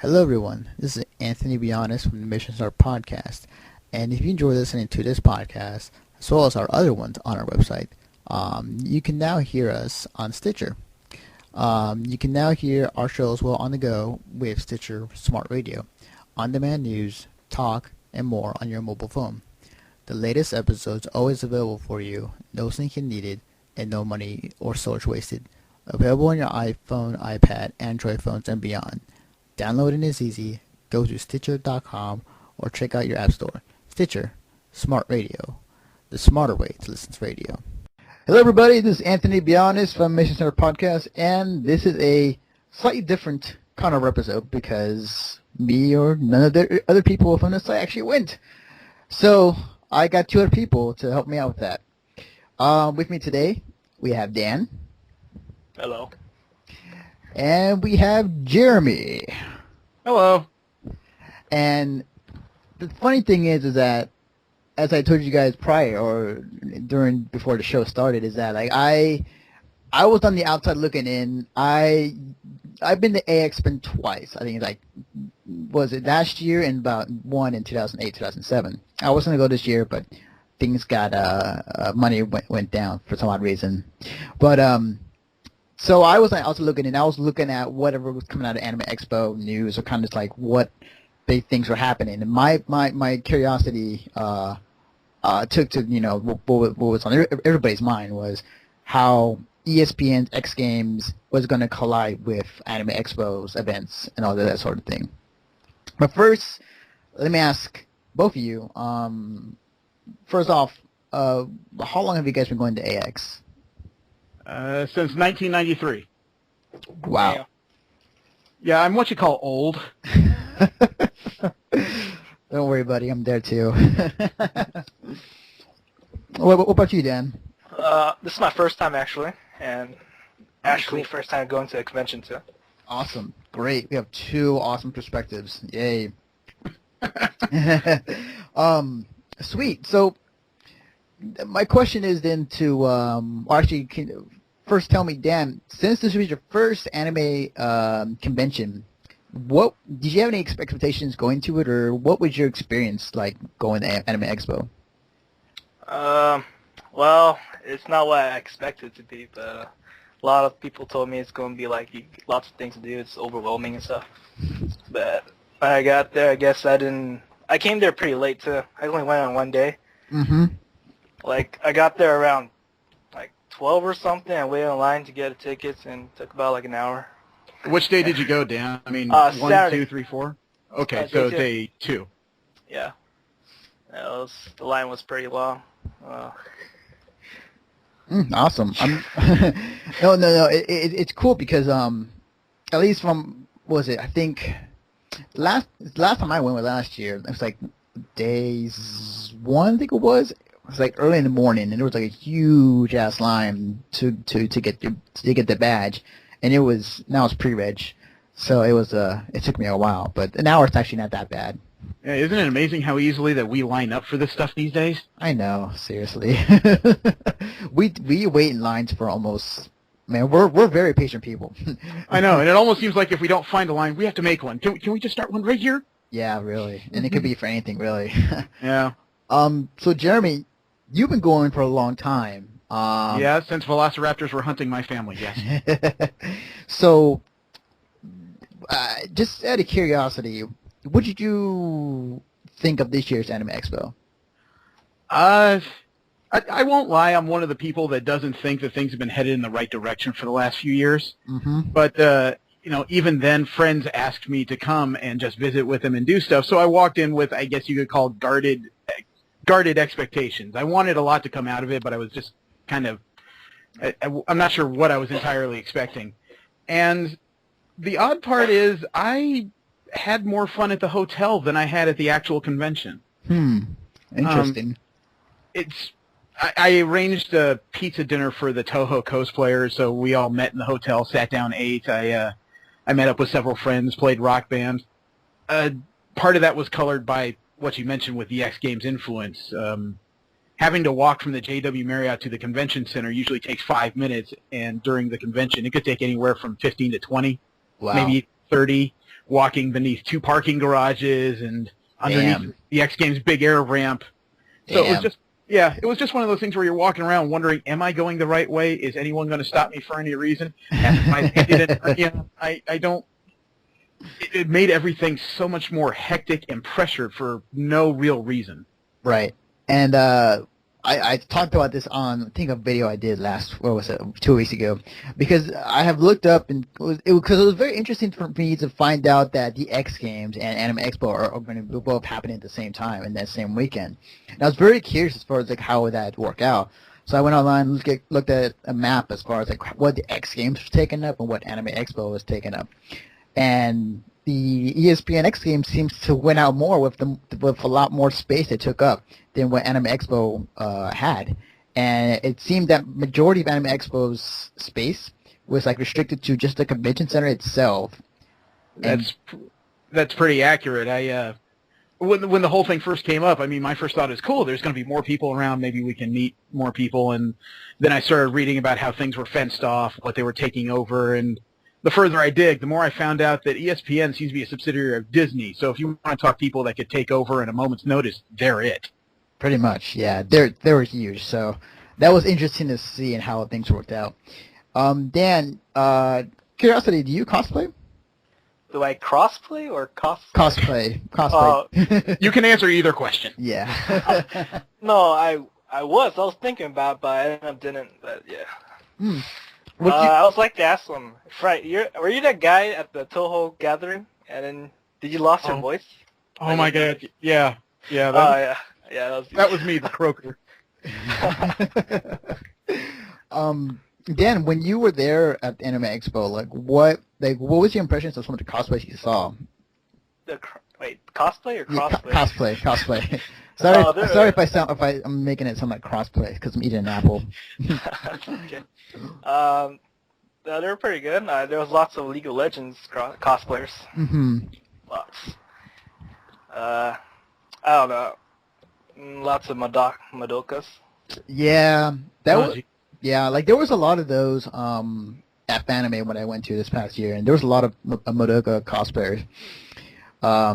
Hello, everyone. This is Anthony Bionis from the Mission Start Podcast. And if you enjoy listening to this podcast, as well as our other ones on our website, you can now hear us on Stitcher. You can now hear our show as well on the go with Stitcher Smart Radio, on-demand news, talk, and more on your mobile phone. The latest episodes always available for you, no syncing needed, and no money or storage wasted. Available on your iPhone, iPad, Android phones, and beyond. Downloading is easy. Go to Stitcher.com or check out your app store. Stitcher, Smart Radio, the smarter way to listen to radio. Hello, everybody. This is Anthony Bionis from Mission Center Podcast, and this is a slightly different kind of episode because me or none of the other people from the site actually went. So I got two other people to help me out with that. With me today, we have Dan. Hello. And we have Jeremy. Hello. And the funny thing is that, as I told you guys prior or before the show started, is that like I was on the outside looking in. I've been to AXPen twice. I think it's like, was it last year and about one in 2008, 2007. I was going to go this year, but things got money went down for some odd reason. But so I was also looking, and I was looking at whatever was coming out of Anime Expo news, or kind of like what big things were happening. And my curiosity took to what was on everybody's mind was how ESPN's X Games was going to collide with Anime Expo's events and all that sort of thing. But first, let me ask both of you. First off, how long have you guys been going to AX? Since 1993. Wow. Yeah, I'm what you call old. Don't worry, buddy. I'm there too. What about you, Dan? This is my first time actually, and actually first time going to a convention too. Awesome. Great. We have two awesome perspectives. Yay. Sweet. So my question is then first tell me, Dan, since this was your first anime convention, what did you have any expectations going to it, or what was your experience like going to Anime Expo? Well, it's not what I expected it to be, but a lot of people told me it's going to be like lots of things to do. It's overwhelming and stuff. But when I got there, I guess I came there pretty late too. I only went on one day. Mm-hmm. Like I got there around like 12 or something. I waited in line to get tickets, and it took about like an hour. Which day did you go, Dan? I mean, Saturday. 1, 2, 3, 4? Okay, so day 2. Yeah. The line was pretty long. Awesome. No. It's cool because at least from I think last time I went was last year. It was like days 1, I think it was. It was like early in the morning, and there was like a huge ass line to get the badge, and now it's pre-reg, so it took me a while, but an hour is actually not that bad. Yeah, isn't it amazing how easily that we line up for this stuff these days? I know, seriously. we wait in lines for almost. Man, we're very patient people. I know, and it almost seems like if we don't find a line, we have to make one. Can we just start one right here? Yeah, really, and it could be for anything, really. Yeah. So Jeremy, you've been going for a long time. Yeah, since velociraptors were hunting my family, yes. So, just out of curiosity, what did you think of this year's Anime Expo? I won't lie, I'm one of the people that doesn't think that things have been headed in the right direction for the last few years. Mm-hmm. But, even then, friends asked me to come and just visit with them and do stuff. So I walked in with, I guess you could call, guarded expectations. I wanted a lot to come out of it, but I was just kind of, I'm not sure what I was entirely expecting. And the odd part is I had more fun at the hotel than I had at the actual convention. Interesting. I arranged a pizza dinner for the Toho cosplayers, so we all met in the hotel, sat down, ate. I met up with several friends, played Rock Band. Part of that was colored by what you mentioned with the X Games influence. Having to walk from the JW Marriott to the convention center usually takes 5 minutes, and during the convention it could take anywhere from 15 to 20, Wow. maybe 30. walking beneath 2 parking garages and underneath the X Games big air ramp. So it was just one of those things where you're walking around wondering, am I going the right way? Is anyone going to stop me for any reason? I don't. It made everything so much more hectic and pressured for no real reason. Right. And I talked about this on, I think, a video I did 2 weeks ago, because I have looked up, and it was very interesting for me to find out that the X Games and Anime Expo are going to both happen at the same time in that same weekend. And I was very curious as far as like how that would work out. So I went online, looked at a map as far as like what the X Games was taking up and what Anime Expo was taking up. And the ESPN X Games seems to win out more with a lot more space it took up than what Anime Expo had. And it seemed that majority of Anime Expo's space was like restricted to just the convention center itself. That's pretty accurate. When the whole thing first came up, I mean, my first thought is, cool, there's going to be more people around, maybe we can meet more people. And then I started reading about how things were fenced off, what they were taking over, and the further I dig, the more I found out that ESPN seems to be a subsidiary of Disney. So if you want to talk people that could take over in a moment's notice, they're it. Pretty much, yeah. They were huge. So that was interesting to see and how things worked out. Dan, curiosity, do you cosplay? Do I crossplay or Cosplay. You can answer either question. Yeah. No, I was thinking about it, but I ended up didn't. But yeah. I was like to ask them, were you that guy at the Toho gathering? And then did you lost your voice? Oh my God! Yeah. That was me, the croaker. Dan, when you were there at the Anime Expo, what was your impressions of some of the cosplays you saw? Cosplay or crossplay? Cosplay. Sorry if I'm making it sound like crossplay because I'm eating an apple. Okay. They were pretty good. There was lots of League of Legends cosplayers. Mm-hmm. Lots. I don't know. Lots of Madokas. Yeah, like there was a lot of those at Anime when I went to this past year, and there was a lot of Madoka cosplayers. I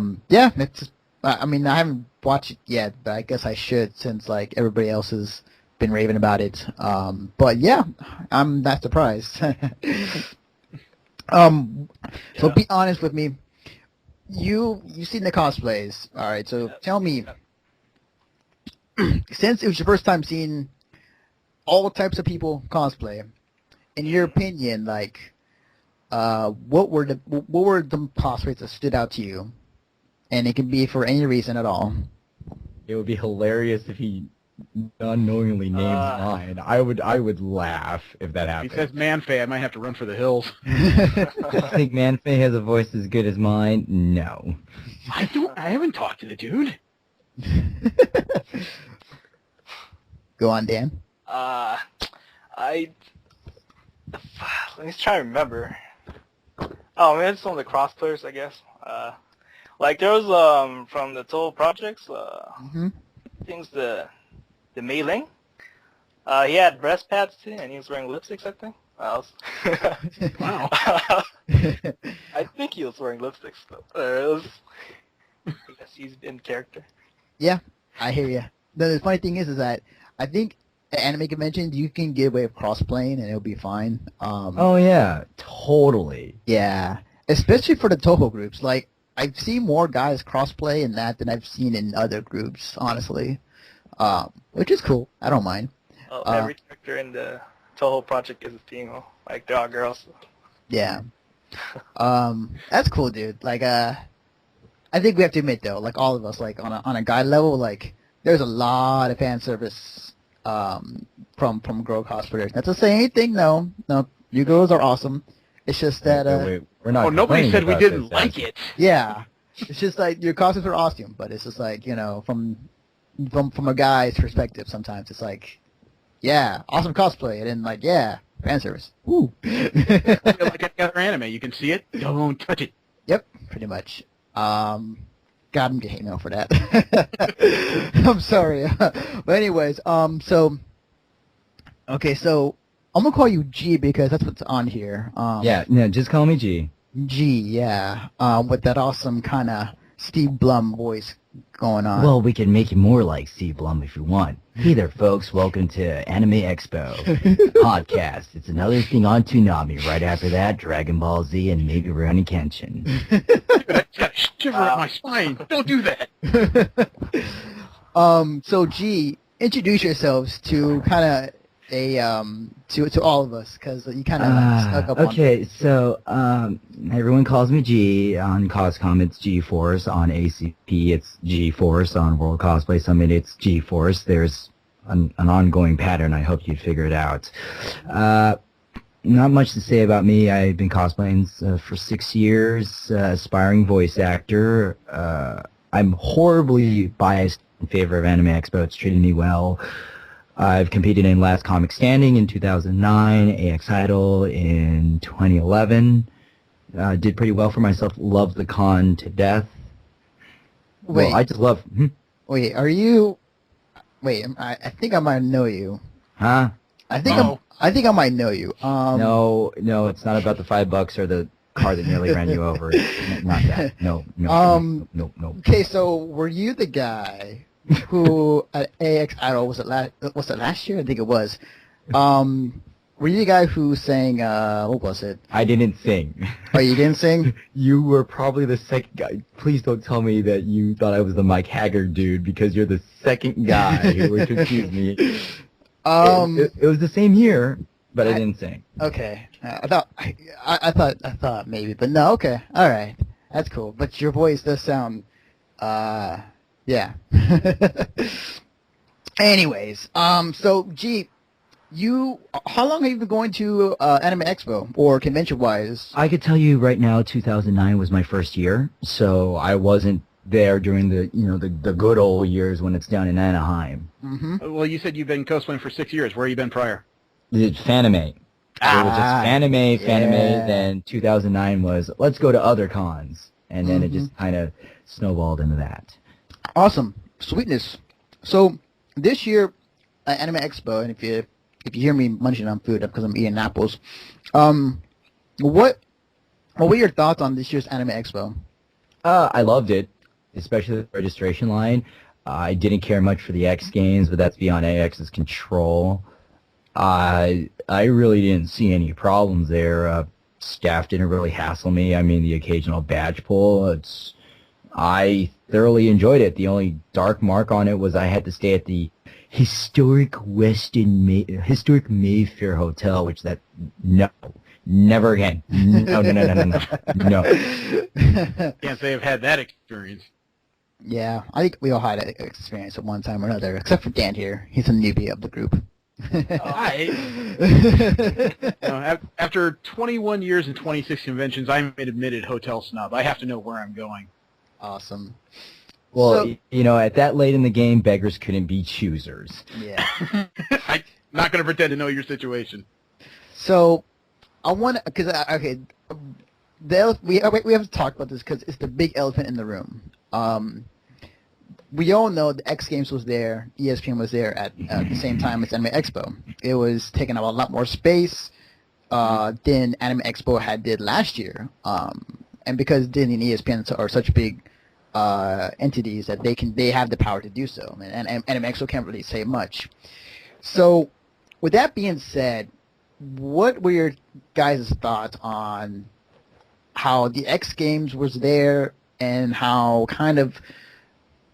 mean, I haven't watched it yet, but I guess I should since like everybody else has been raving about it. But yeah, I'm not surprised. So be honest with me. You've seen the cosplays, all right? So tell me, since it was your first time seeing all types of people cosplay, in your opinion, like, what were the cosplays that stood out to you? And it can be for any reason at all. It would be hilarious if he unknowingly named mine. I would laugh if that happened. He says Manfei, I might have to run for the hills. I think Manfei has a voice as good as mine. No. I haven't talked to the dude. Go on, Dan. Let me try to remember. Oh, maybe it's some of the cross-players, I guess. Like there was from the Toho projects, things the Mei Ling. He had breast pads too, and he was wearing lipsticks, I think. Wow. I think he was wearing lipsticks, though. I guess he's in character. Yeah, I hear you. The funny thing is that I think at anime conventions you can get away with cross-playing and it'll be fine. Oh yeah, totally. Yeah, especially for the Toho groups. Like I've seen more guys cross-play in that than I've seen in other groups, honestly. Which is cool. I don't mind. Every character in the Toho project is a female. Like they're all girls. Yeah. That's cool, dude. Like, I think we have to admit though, like all of us, like on a guy level, like there's a lot of fan service from girl cosplayers. Not to say anything, no, you girls are awesome. It's just that wait, we're not. Oh, nobody said we didn't like it. Yeah, it's just like your costumes are awesome, but it's just like from a guy's perspective, sometimes it's like, yeah, awesome cosplay, and then like, yeah, fan service. Woo. Like any other anime, you can see it, don't touch it. Yep, pretty much. God, I'm getting hate mail for that. I'm sorry. But anyways, so I'm gonna call you G because that's what's on here. Yeah, no, just call me G. G, yeah. With that awesome kind of Steve Blum voice going on. Well, we can make it more like Steve Blum if you want. Hey there, folks. Welcome to Anime Expo podcast. It's another thing on Toonami. Right after that, Dragon Ball Z and maybe Rurouni Kenshin. I got a shiver up my spine. Don't do that. So G, introduce yourselves to kind of to all of us, because you kind of snuck up on. Okay, so everyone calls me G. On Coscom, it's G-Force. On ACP, it's G-Force. On World Cosplay Summit, it's G-Force. There's an ongoing pattern. I hope you'd figure it out. Not much to say about me. I've been cosplaying for 6 years, aspiring voice actor. I'm horribly biased in favor of Anime Expo. It's treated me well. I've competed in Last Comic Standing in 2009, AX Idol in 2011. Did pretty well for myself. Loved the con to death. Wait. Well, I just love... Wait, are you... Wait, I think I might know you. Huh? I think I might know you. No, it's not about the $5 or the car that nearly ran you over. It's not that. No. Okay, so were you the guy who at AX Idol, was it last year? I think it was. Were you the guy who sang, what was it? I didn't sing. Oh, you didn't sing? You were probably the second guy. Please don't tell me that you thought I was the Mike Haggard dude, because you're the second guy who would confuse me. It was the same year, but I didn't sing. Okay. I thought maybe, but no, okay. All right. That's cool. But your voice does sound, yeah. Anyways, so G, how long have you been going to Anime Expo, or convention-wise? I could tell you right now, 2009 was my first year, so I wasn't there during the good old years when it's down in Anaheim. Mm-hmm. Well, you said you've been cosplaying for 6 years. Where have you been prior? It's Fanime. It was just Fanime. Yeah. Then 2009 was, let's go to other cons, and then it just kind of snowballed into that. Awesome. Sweetness. So this year at Anime Expo, and if you hear me munching on food, because I'm eating apples, what were your thoughts on this year's Anime Expo? I loved it, especially the registration line. I didn't care much for the X Games, but that's beyond AX's control. I really didn't see any problems there. Staff didn't really hassle me. I mean, the occasional badge pull, I thoroughly enjoyed it. The only dark mark on it was I had to stay at the historic Mayfair Hotel, never again. No. Can't say I've had that experience. Yeah, I think we all had an experience at one time or another, except for Dan here. He's a newbie of the group. After 21 years and 26 conventions, I'm an admitted hotel snob. I have to know where I'm going. Awesome. Well, at that late in the game, beggars couldn't be choosers. Yeah. I'm not going to pretend to know your situation. So, I want to, because, okay, we have to talk about this because it's the big elephant in the room. We all know the X Games was there, ESPN was there at the same time as Anime Expo. It was taking up a lot more space than Anime Expo did last year. And because Disney and ESPN are such big entities that they have the power to do so, and Anime Expo can't really say much. So, with that being said, what were your guys' thoughts on how the X Games was there and how kind of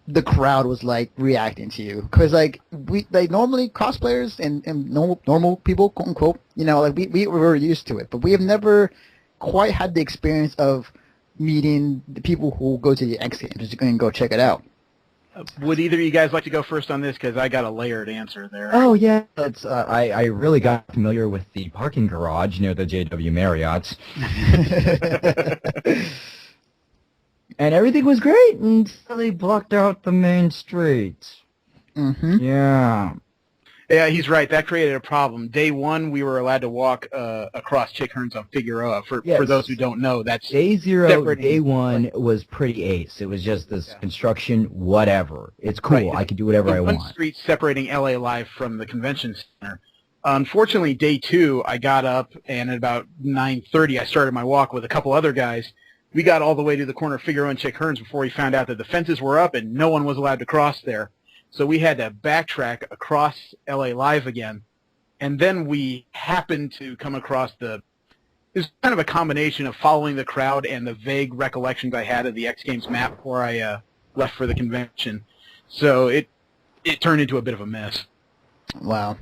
the crowd was like reacting to you? Because normally cosplayers and normal people, quote unquote, we were used to it, but we have never quite had the experience of meeting the people who go to the X Games. Just going to go check it out. Would either of you guys like to go first on this? Because I got a layered answer there. Oh, yeah. That's, I really got familiar with the parking garage near the JW Marriott. And everything was great until they blocked out the main street. Mm-hmm. Yeah. Yeah, he's right. That created a problem. Day one, we were allowed to walk across Chick Hearns on Figueroa. For those who don't know, that's Day zero, day one was pretty ace. It was just this construction, whatever. It's cool. Right. I can do whatever I one want. street separating LA Live from the convention center. Unfortunately, day 2, I got up, and at about 9:30, I started my walk with a couple other guys. We got all the way to the corner of Figueroa and Chick Hearns before we found out that the fences were up and no one was allowed to cross there. So we had to backtrack across LA Live again. And then we happened to come across it was kind of a combination of following the crowd and the vague recollections I had of the X Games map before I left for the convention. So it turned into a bit of a mess. Wow.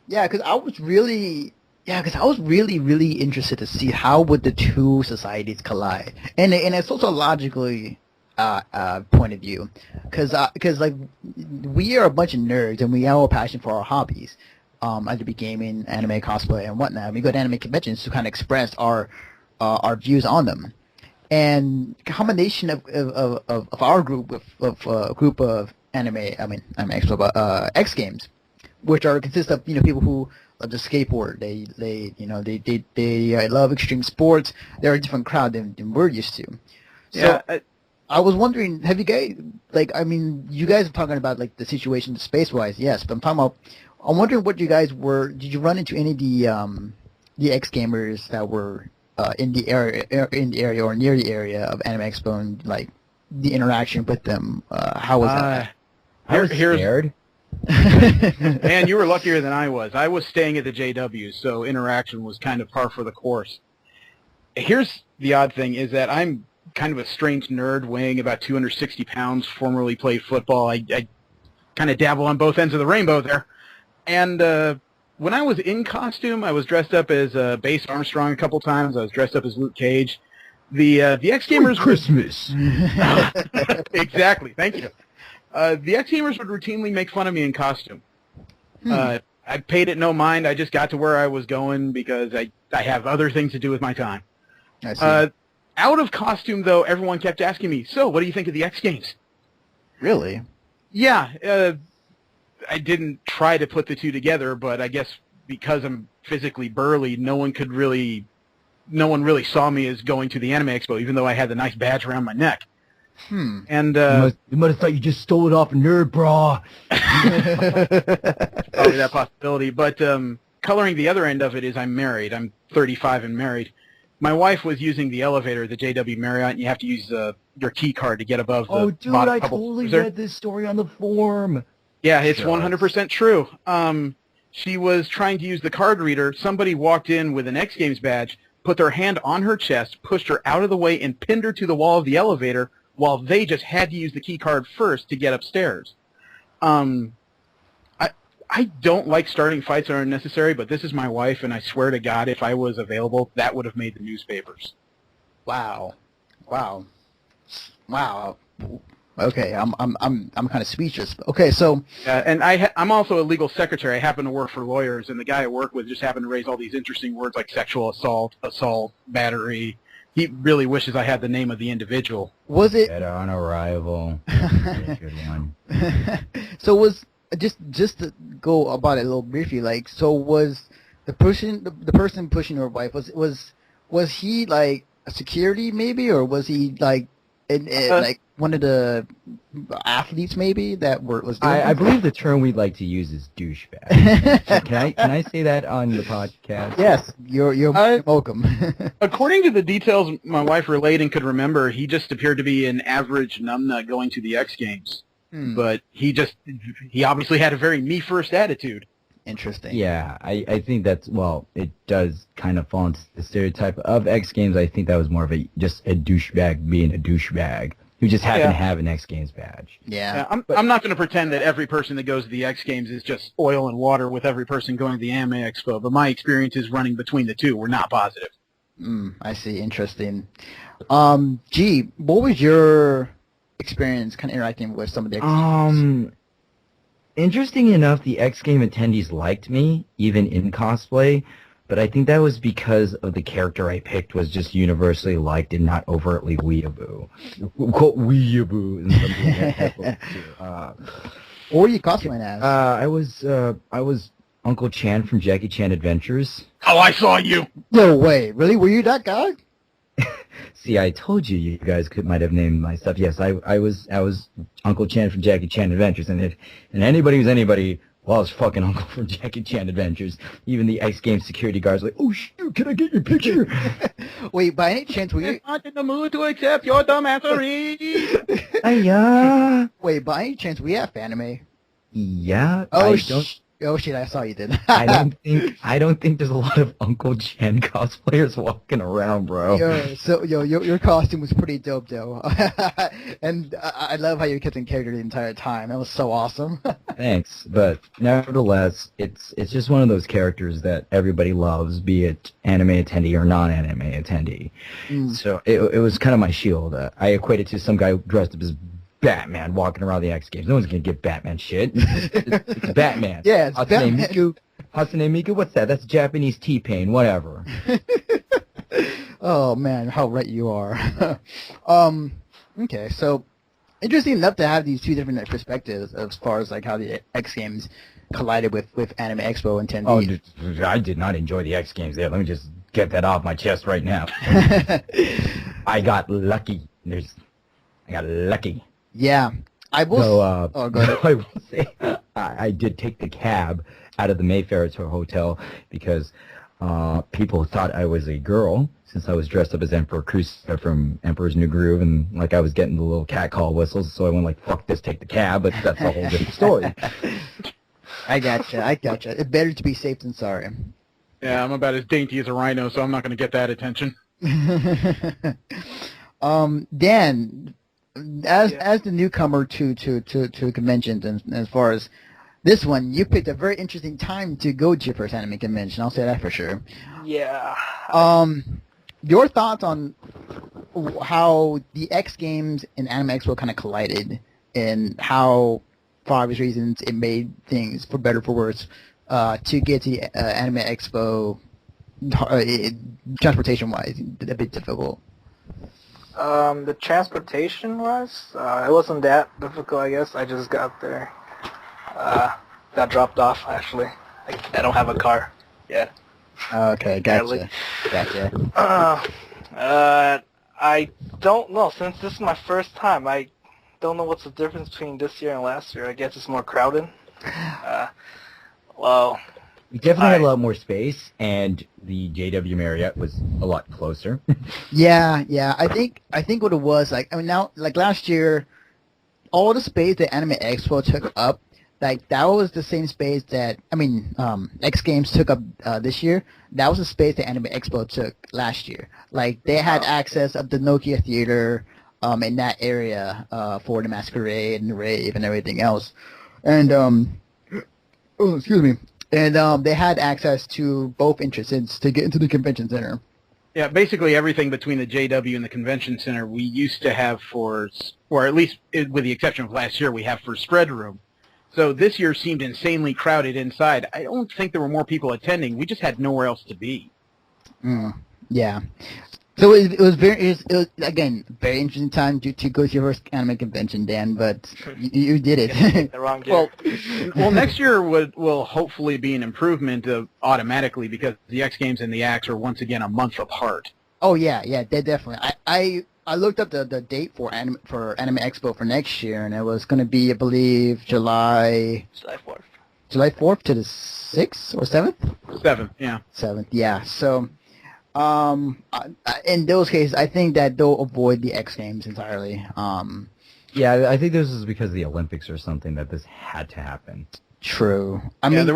Yeah, because I was really really interested to see how would the two societies collide, and a sociologically point of view, because like we are a bunch of nerds and we have a passion for our hobbies, either be gaming, anime, cosplay, and whatnot. We go to anime conventions to kind of express our views on them, and combination of our group of a group of anime X Games, which consist of people who love to skateboard. They love extreme sports. They're a different crowd than we're used to. So Yeah. I was wondering, have you guys you guys are talking about like the situation space wise, yes, but I'm wondering what you guys were. Did you run into any of the X gamers that were in the area or near the area of Anime Expo, and like the interaction with them? How was that? I was Here's- scared. Man, you were luckier than I was. I was staying at the JW, so interaction was kind of par for the course. Here's the odd thing, is that I'm kind of a strange nerd, weighing about 260 pounds, formerly played football. I kind of dabble on both ends of the rainbow there. And when I was in costume, I was dressed up as Base Armstrong a couple times. I was dressed up as Luke Cage. The X Gamers Christmas. Exactly, thank you. The X Gamers would routinely make fun of me in costume. I paid it no mind. I just got to where I was going because I have other things to do with my time. I see. Out of costume, though, everyone kept asking me, so what do you think of the X Games? Really? Yeah, I didn't try to put the two together, but I guess because I'm physically burly, no one really saw me as going to the Anime Expo, even though I had the nice badge around my neck. And You might have thought you just stole it off a nerd bra. probably that possibility. But coloring the other end of it is I'm married. I'm 35 and married. My wife was using the elevator, the JW Marriott, and you have to use your key card to get above the Oh, dude, bottom I couple totally floors there. read this story on the forum. Yeah, it's Shucks. 100% true. She was trying to use the card reader. Somebody walked in with an X Games badge, put their hand on her chest, pushed her out of the way, and pinned her to the wall of the elevator while they just had to use the key card first to get upstairs. I don't like starting fights that are unnecessary, but this is my wife, and I swear to God, if I was available, that would have made the newspapers. Wow. Okay, I'm kind of speechless. Okay, so And I'm also a legal secretary. I happen to work for lawyers, and the guy I work with just happened to raise all these interesting words like sexual assault, battery. He really wishes I had the name of the individual. was it? Dead on arrival. Good one. So was just to go about it a little briefly, like, so was the person pushing your wife, was he like a security maybe, or was he like like one of the athletes maybe that was doing I believe the term we'd like to use is douchebag. Can I say that on the podcast? Yes, you're welcome. According to the details my wife relayed and could remember, he just appeared to be an average numbnut going to the X Games. But he obviously had a very me-first attitude. Interesting. Yeah, I think that's, well, it does kind of fall into the stereotype of X Games. I think that was more of just a douchebag being a douchebag who just happened to have an X Games badge. Yeah. I'm not going to pretend that every person that goes to the X Games is just oil and water with every person going to the Anime Expo, but my experiences running between the two were not positive. I see. Interesting. G, what was your experience kind of interacting with some of the X Games? Interesting enough, the X Game attendees liked me, even in cosplay, but I think that was because of the character I picked was just universally liked and not overtly weeaboo. Quote, weeaboo. And something like that. What were you cosplaying as? I was Uncle Chan from Jackie Chan Adventures. Oh, I saw you! No way. Really? Were you that guy? See, I told you guys might have named my stuff. Yes, I was Uncle Chan from Jackie Chan Adventures, and anybody who's anybody Well, it's fucking Uncle from Jackie Chan Adventures. Even the X Games security guards like, oh shoot, can I get your picture? Wait, by any chance, were you? Not in the mood to accept your dumbassery. Hiya. Wait, by any chance, we have anime? Yeah. Oh shit! I saw you did. I don't think there's a lot of Uncle Chen cosplayers walking around, bro. Your costume was pretty dope, though, and I love how you kept in character the entire time. That was so awesome. Thanks, but nevertheless, it's just one of those characters that everybody loves, be it anime attendee or non-anime attendee. So it was kind of my shield. I equated to some guy dressed up as Batman walking around the X Games. No one's gonna get Batman shit. It's Batman. Yeah, it's Hatsune Batman. Hatsune Miku, what's that? That's Japanese T-Pain, whatever. Oh man, how right you are. Okay, so interesting enough to have these two different perspectives as far as like how the X Games collided with Anime Expo and 10D. Oh, I did not enjoy the X Games there. Let me just get that off my chest right now. I got lucky. I got lucky. Yeah, I will. So, oh, go ahead. I will say I did take the cab out of the Mayfair to a hotel because people thought I was a girl since I was dressed up as Emperor Crusader from Emperor's New Groove, and like I was getting the little cat call whistles, so I went like, fuck this, take the cab, but that's a whole different story. I gotcha. It's better to be safe than sorry. Yeah, I'm about as dainty as a rhino, so I'm not going to get that attention. Dan, as the newcomer to conventions, and as far as this one, you picked a very interesting time to go to your first anime convention. I'll say that for sure. Yeah. Your thoughts on how the X Games and Anime Expo kind of collided, and how, for obvious reasons, it made things, for better or for worse, to get to the Anime Expo, transportation-wise, a bit difficult. The transportation-wise, it wasn't that difficult, I guess. I just got there. Got dropped off, actually. I don't have a car yet. Okay, gotcha. I don't know. Since this is my first time, I don't know what's the difference between this year and last year. I guess it's more crowded. Well, We definitely had a lot more space, and the JW Marriott was a lot closer. Yeah. I think what it was, like, I mean, now, like last year, all the space that Anime Expo took up, like that was the same space that, I mean, X Games took up this year. That was the space that Anime Expo took last year. Like they had access of the Nokia Theater in that area for the Masquerade and the Rave and everything else. And excuse me. And they had access to both entrances to get into the convention center. Yeah, basically everything between the JW and the convention center we used to have for, or at least with the exception of last year, we have for spread room. So this year seemed insanely crowded inside. I don't think there were more people attending. We just had nowhere else to be. Yeah. So it was again very interesting time to go to your first anime convention, Dan. But you did it. The wrong gear. Well, next year will hopefully be an improvement automatically because the X Games and the AX are once again a month apart. Oh yeah, they definitely. I looked up the date for Anime Expo for next year, and it was going to be, I believe, July 4th. July 4th to the 6th or 7th? 7th, yeah. 7th, yeah. So, in those cases, I think that they'll avoid the X Games entirely. Yeah, I think this is because of the Olympics or something that this had to happen. True. I mean, there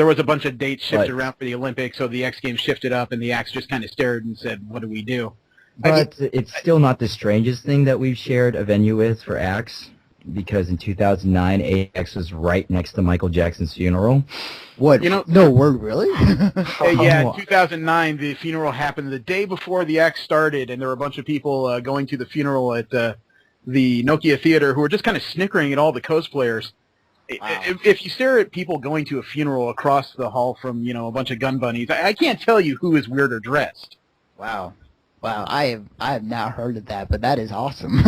was a bunch of dates shifted around for the Olympics, so the X Games shifted up, and the AX just kind of stared and said, "What do we do?" But it's still not the strangest thing that we've shared a venue with for AX, because in 2009, AX was right next to Michael Jackson's funeral. What? No word, really? Yeah, in 2009, the funeral happened the day before the AX started, and there were a bunch of people going to the funeral at the Nokia Theater who were just kind of snickering at all the cosplayers. Wow. If you stare at people going to a funeral across the hall from, a bunch of gun bunnies, I can't tell you who is weirder dressed. Wow, I have not heard of that, but that is awesome.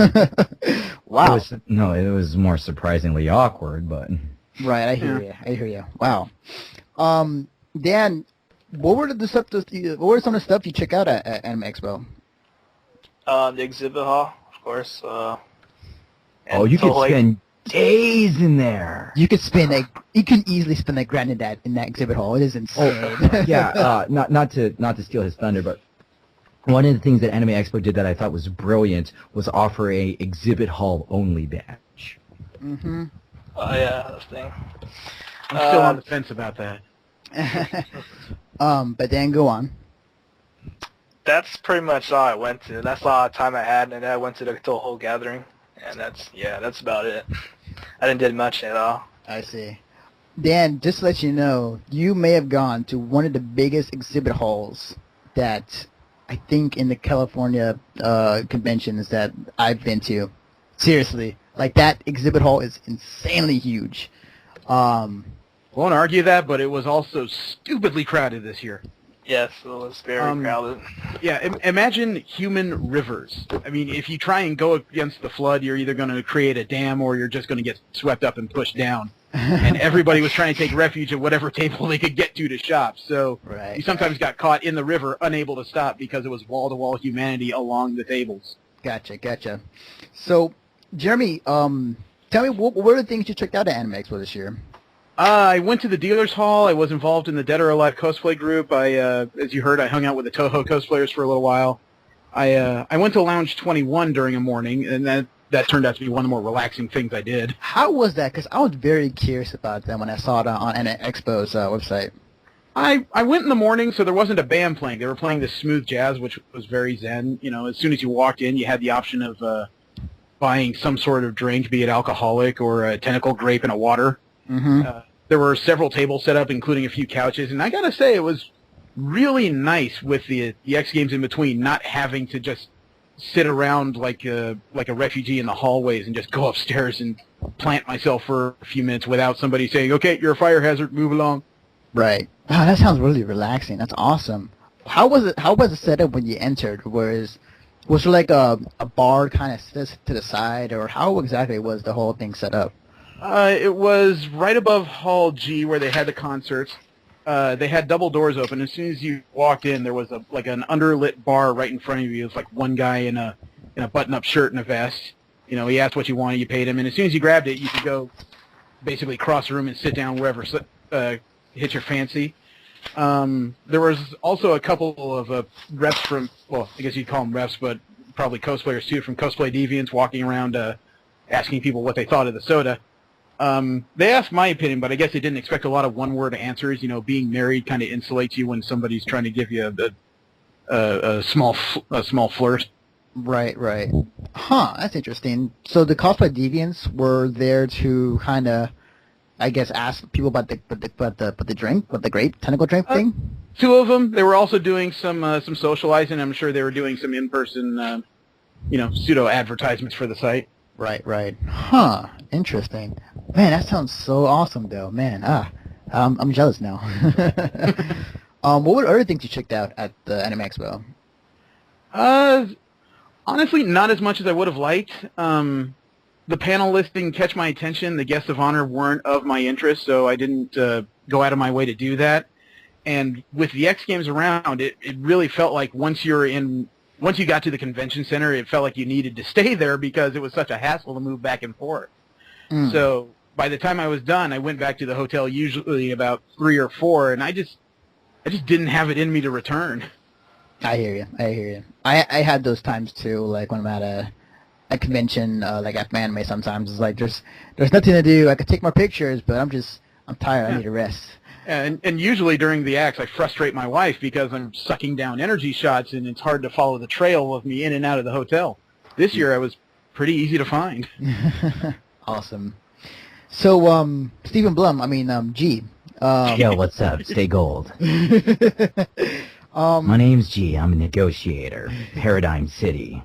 Wow. It was more surprisingly awkward, but... Right, I hear you. Wow. Dan, what were some of the stuff you check out at Anime Expo? The exhibit hall, of course. You could spend days in there. You could easily spend a grand in that exhibit hall. It is insane. Yeah, not to steal his thunder, but one of the things that Anime Expo did that I thought was brilliant was offer a exhibit hall only badge. Mm-hmm. Oh yeah, this thing. I'm still on the fence about that. But then go on. That's pretty much all I went to. That's all the time I had, and then I went to the whole gathering, and that's about it. I didn't do much at all. I see. Dan, just to let you know, you may have gone to one of the biggest exhibit halls that I think in the California conventions that I've been to. Seriously, like that exhibit hall is insanely huge. Won't argue that, but it was also stupidly crowded this year. Yes, it was very crowded. Yeah, imagine human rivers. I mean, if you try and go against the flood, you're either going to create a dam or you're just going to get swept up and pushed down. And everybody was trying to take refuge at whatever table they could get to shop. So you sometimes got caught in the river, unable to stop because it was wall-to-wall humanity along the tables. Gotcha. So, Jeremy, tell me, what were the things you checked out at Anime Expo this year? I went to the dealer's hall. I was involved in the Dead or Alive cosplay group. As you heard, I hung out with the Toho cosplayers for a little while. I went to Lounge 21 during a morning, and that turned out to be one of the more relaxing things I did. How was that? Because I was very curious about that when I saw it on Anime Expo's website. I went in the morning, so there wasn't a band playing. They were playing this smooth jazz, which was very zen. You know, as soon as you walked in, you had the option of buying some sort of drink, be it alcoholic or a tentacle grape and a water. Mm-hmm. There were several tables set up, including a few couches, and I gotta say, it was really nice with the X Games in between, not having to just sit around like a refugee in the hallways and just go upstairs and plant myself for a few minutes without somebody saying, "Okay, you're a fire hazard, move along." Right. Wow, that sounds really relaxing. That's awesome. How was it set up when you entered? Was there like a bar kind of to the side, or how exactly was the whole thing set up? It was right above Hall G where they had the concerts. They had double doors open. As soon as you walked in, there was an underlit bar right in front of you. It was like one guy in a button-up shirt and a vest. You know, he asked what you wanted, you paid him, and as soon as you grabbed it, you could go basically cross the room and sit down wherever hit your fancy. There was also a couple of reps from, well, I guess you'd call them reps, but probably cosplayers too, from Cosplay Deviants walking around asking people what they thought of the soda. They asked my opinion, but I guess they didn't expect a lot of one-word answers. You know, being married kind of insulates you when somebody's trying to give you a small flirt. Right. Huh, that's interesting. So the Cosplay Deviants were there to kind of, I guess, ask people about the drink, about the grape tentacle drink thing? Two of them. They were also doing some socializing. I'm sure they were doing some in-person, pseudo advertisements for the site. Right. Huh. Interesting. Man, that sounds so awesome, though. Man, I'm jealous now. What were other things you checked out at the Anime Expo? Honestly, not as much as I would have liked. The panel list didn't catch my attention. The guests of honor weren't of my interest, so I didn't go out of my way to do that. And with the X Games around, it really felt like once you got to the convention center, it felt like you needed to stay there because it was such a hassle to move back and forth. Mm. So by the time I was done, I went back to the hotel usually about 3 or 4, and I just didn't have it in me to return. I hear you. I had those times too, like when I'm at a convention, like at Anime sometimes. It's like there's nothing to do. I could take more pictures, but I'm tired. Yeah. I need a rest. And usually during the acts, I frustrate my wife because I'm sucking down energy shots, and it's hard to follow the trail of me in and out of the hotel. This year, I was pretty easy to find. Awesome. So, Stephen Blum, G. Yo, what's up? Stay gold. My name's G. I'm a negotiator. Paradigm City.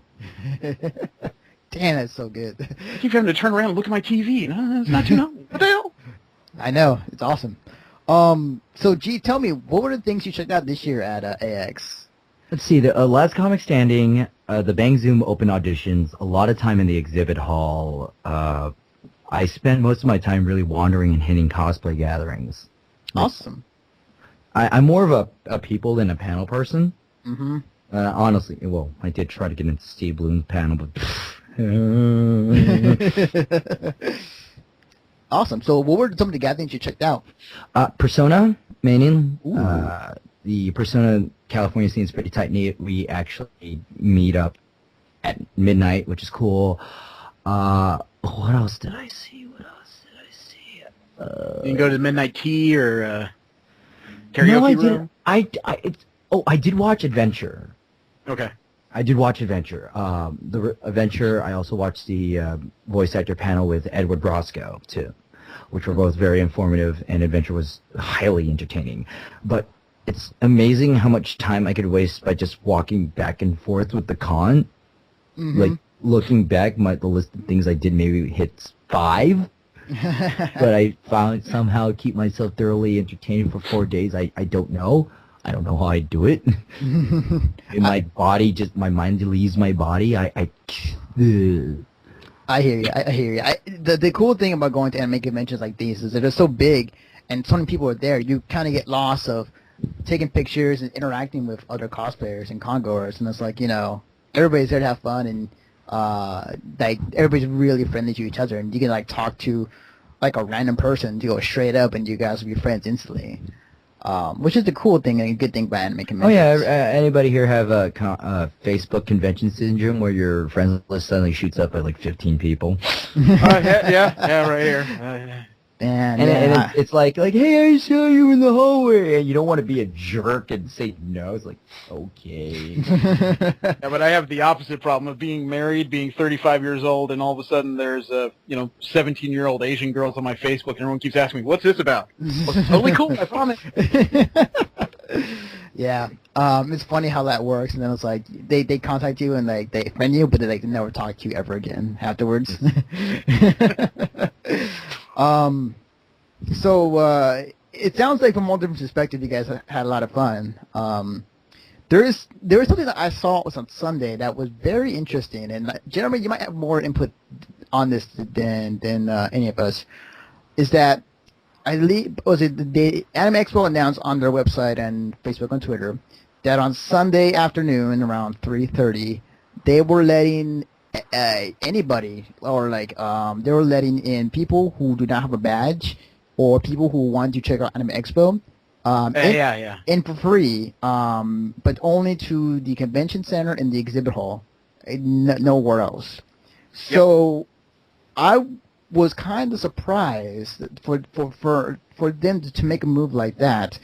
Damn, that's so good. I keep having to turn around and look at my TV. It's not too long. What the hell? I know. It's awesome. So, G, tell me, what were the things you checked out this year at AX? Let's see, the last comic standing, the Bang Zoom open auditions, a lot of time in the exhibit hall. I spent most of my time really wandering and hitting cosplay gatherings. Awesome. I'm more of a people than a panel person. Mm-hmm. Honestly, well, I did try to get into Steve Bloom's panel, but... Awesome. So what were some of the gatherings you checked out? Persona, mainly. The Persona California scene is pretty tight-knit. We actually meet up at midnight, which is cool. What else did I see? You can go to midnight tea or karaoke room? I did watch Adventure. Okay. I did watch Adventure. Adventure, I also watched the voice actor panel with Edward Brosco, too, which were both very informative, and Adventure was highly entertaining. But it's amazing how much time I could waste by just walking back and forth with the con. Mm-hmm. Like, looking back, the list of things I did maybe hits 5. But I found somehow keep myself thoroughly entertained for 4 days. I don't know. I don't know how I do it. And my mind leaves my body. I hear you. I hear you. The cool thing about going to anime conventions like these is that they're so big and so many people are there. You kind of get lost of taking pictures and interacting with other cosplayers and congoers. And it's like, everybody's there to have fun and like everybody's really friendly to each other, and you can like talk to like a random person to go straight up, and you guys will be friends instantly. Which is the cool thing and a good thing about anime conventions. Oh yeah, anybody here have a Facebook convention syndrome where your friends list suddenly shoots up at like 15 people? Yeah, right here. And it's like, hey, I saw you in the hallway, and you don't want to be a jerk and say no. It's like, okay. Yeah, but I have the opposite problem of being married, being 35 years old, and all of a sudden there's 17-year-old Asian girls on my Facebook, and everyone keeps asking me, "What's this about?" Well, it's totally cool. I promise. Yeah, it's funny how that works, and then it's like they contact you and like they friend you, but they never talk to you ever again afterwards. So it sounds like from all different perspectives, you guys had a lot of fun. There was something that I saw on Sunday that was very interesting, and generally you might have more input on this than any of us. Is that the Anime Expo announced on their website and Facebook and Twitter that on Sunday afternoon around 3:30 they were letting anybody, or they were letting in people who do not have a badge or people who want to check out Anime Expo in for free, but only to the convention center and the exhibit hall, nowhere else. So I was kind of surprised for them to make a move like that,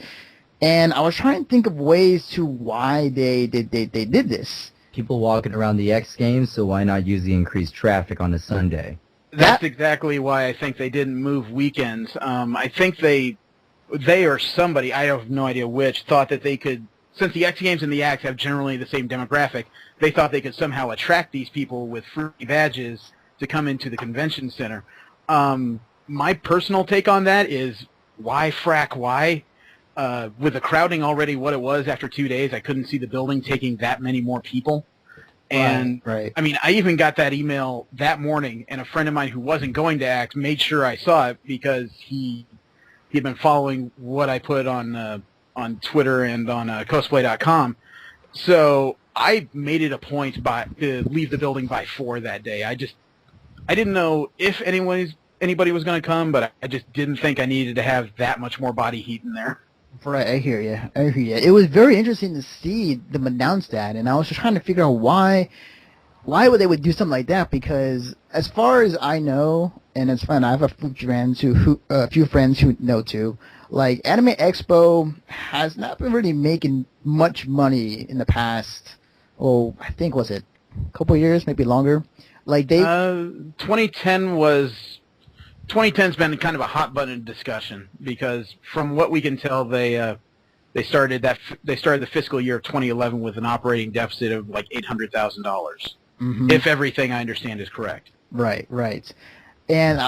and I was trying to think of ways to why they did this. People walking around the X Games, so why not use the increased traffic on a Sunday? That's exactly why I think they didn't move weekends. I think they or somebody, I have no idea which, thought that they could, since the X Games and the Axe have generally the same demographic, they thought they could somehow attract these people with free badges to come into the convention center. My personal take on that is, why frack why? With the crowding already what it was after 2 days, I couldn't see the building taking that many more people. And, right. I mean, I even got that email that morning, and a friend of mine who wasn't going to Axe made sure I saw it because he had been following what I put on Twitter and on cosplay.com. So I made it a point to leave the building by 4 that day. I didn't know if anybody was going to come, but I just didn't think I needed to have that much more body heat in there. Right, I hear you. It was very interesting to see them announce that, and I was just trying to figure out why would they would do something like that, because as far as I know, and it's fun, I have a few friends who know too, like Anime Expo has not been really making much money in the past, I think, was it a couple of years, maybe longer? Like 2010's been kind of a hot button discussion, because from what we can tell, they started the fiscal year of 2011 with an operating deficit of like $800,000, if everything I understand is correct. Right. And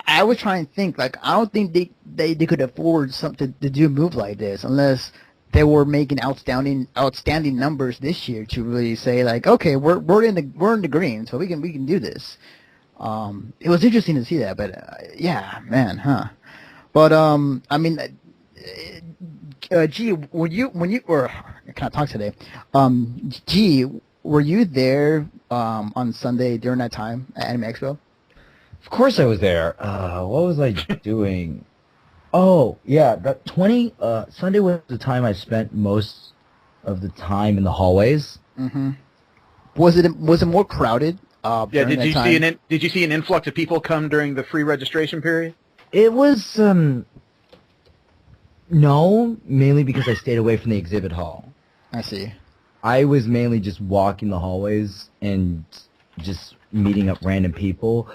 I was trying to think, like, I don't think they could afford something to do a move like this unless they were making outstanding numbers this year to really say, like, okay, we're in the green, so we can do this. It was interesting to see that, but yeah, man, huh? But I mean, G, can I talk today? G, were you there on Sunday during that time at Anime Expo? Of course I was there. What was I doing? Oh, yeah, that Sunday was the time I spent most of the time in the hallways. Mm-hmm. Was it more crowded? Yeah. Did you see an influx of people come during the free registration period? It was no, mainly because I stayed away from the exhibit hall. I see. I was mainly just walking the hallways and just meeting up random people.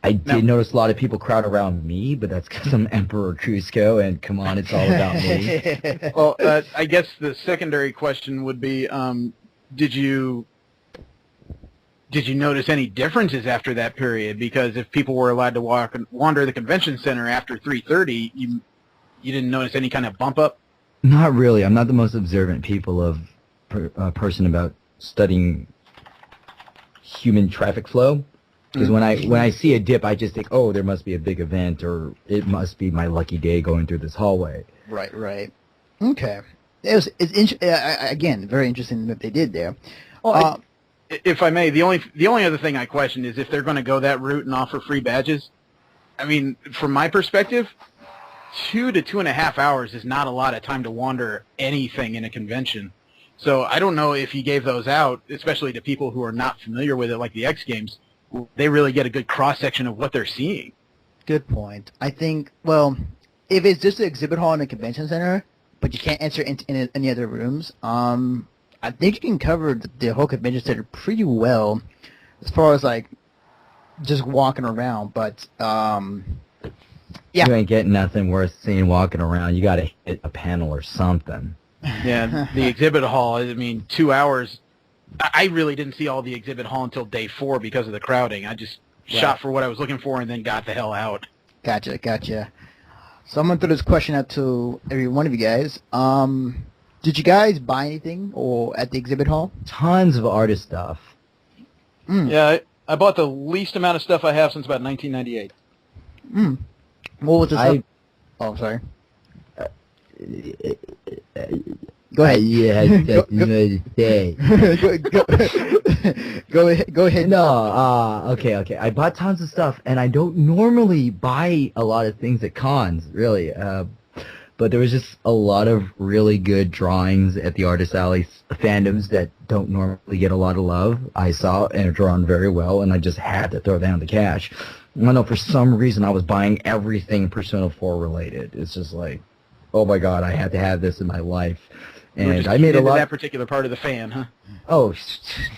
I did notice a lot of people crowd around me, but that's because I'm Emperor Cusco, and come on, it's all about me. Well, I guess the secondary question would be, did you notice any differences after that period? Because if people were allowed to wander the convention center after 3:30, you didn't notice any kind of bump up? Not really. I'm not the most observant person about studying human traffic flow. Because when I see a dip, I just think, oh, there must be a big event, or it must be my lucky day going through this hallway. Right. Okay. It's again very interesting what they did there. Well, if I may, the only other thing I question is if they're going to go that route and offer free badges. I mean, from my perspective, 2 to 2.5 hours is not a lot of time to wander anything in a convention. So I don't know if you gave those out, especially to people who are not familiar with it, like the X Games. They really get a good cross-section of what they're seeing. Good point. I think, well, if it's just an exhibit hall in a convention center, but you can't enter into any other rooms, I think you can cover the whole convention center pretty well as far as, like, just walking around. But, yeah. You ain't getting nothing worth seeing walking around. You got to hit a panel or something. Yeah, the exhibit hall, I mean, 2 hours. I really didn't see all the exhibit hall until day 4 because of the crowding. I just shot for what I was looking for and then got the hell out. Gotcha. So I'm going to throw this question out to every one of you guys. Did you guys buy anything at the exhibit hall? Tons of artist stuff. Yeah, I bought the least amount of stuff I have since about 1998. What was the stuff? Oh, sorry. Go ahead. Go ahead. No, okay. I bought tons of stuff, and I don't normally buy a lot of things at cons, really. But there was just a lot of really good drawings at the Artist Alley fandoms that don't normally get a lot of love. I saw and are drawn very well, and I just had to throw down the cash. I don't know, for some reason I was buying everything Persona 4 related. It's just like, oh my god, I had to have this in my life. And I made a lot. That particular part of the fan, huh? Oh,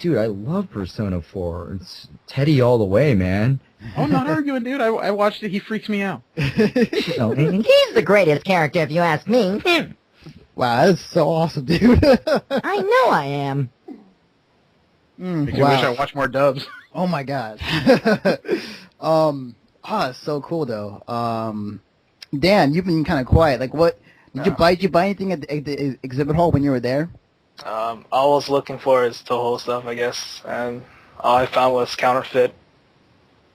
dude, I love Persona 4. It's Teddy all the way, man. Oh, I'm not arguing, dude. I watched it. He freaks me out. He's the greatest character, if you ask me. Wow, that's so awesome, dude. I know I am. Makes me wish I watched more dubs. Oh my god. It's so cool though. Dan, you've been kind of quiet. Like, what? Did you buy anything at the exhibit hall when you were there? All I was looking for is Toho stuff, I guess, and all I found was counterfeit.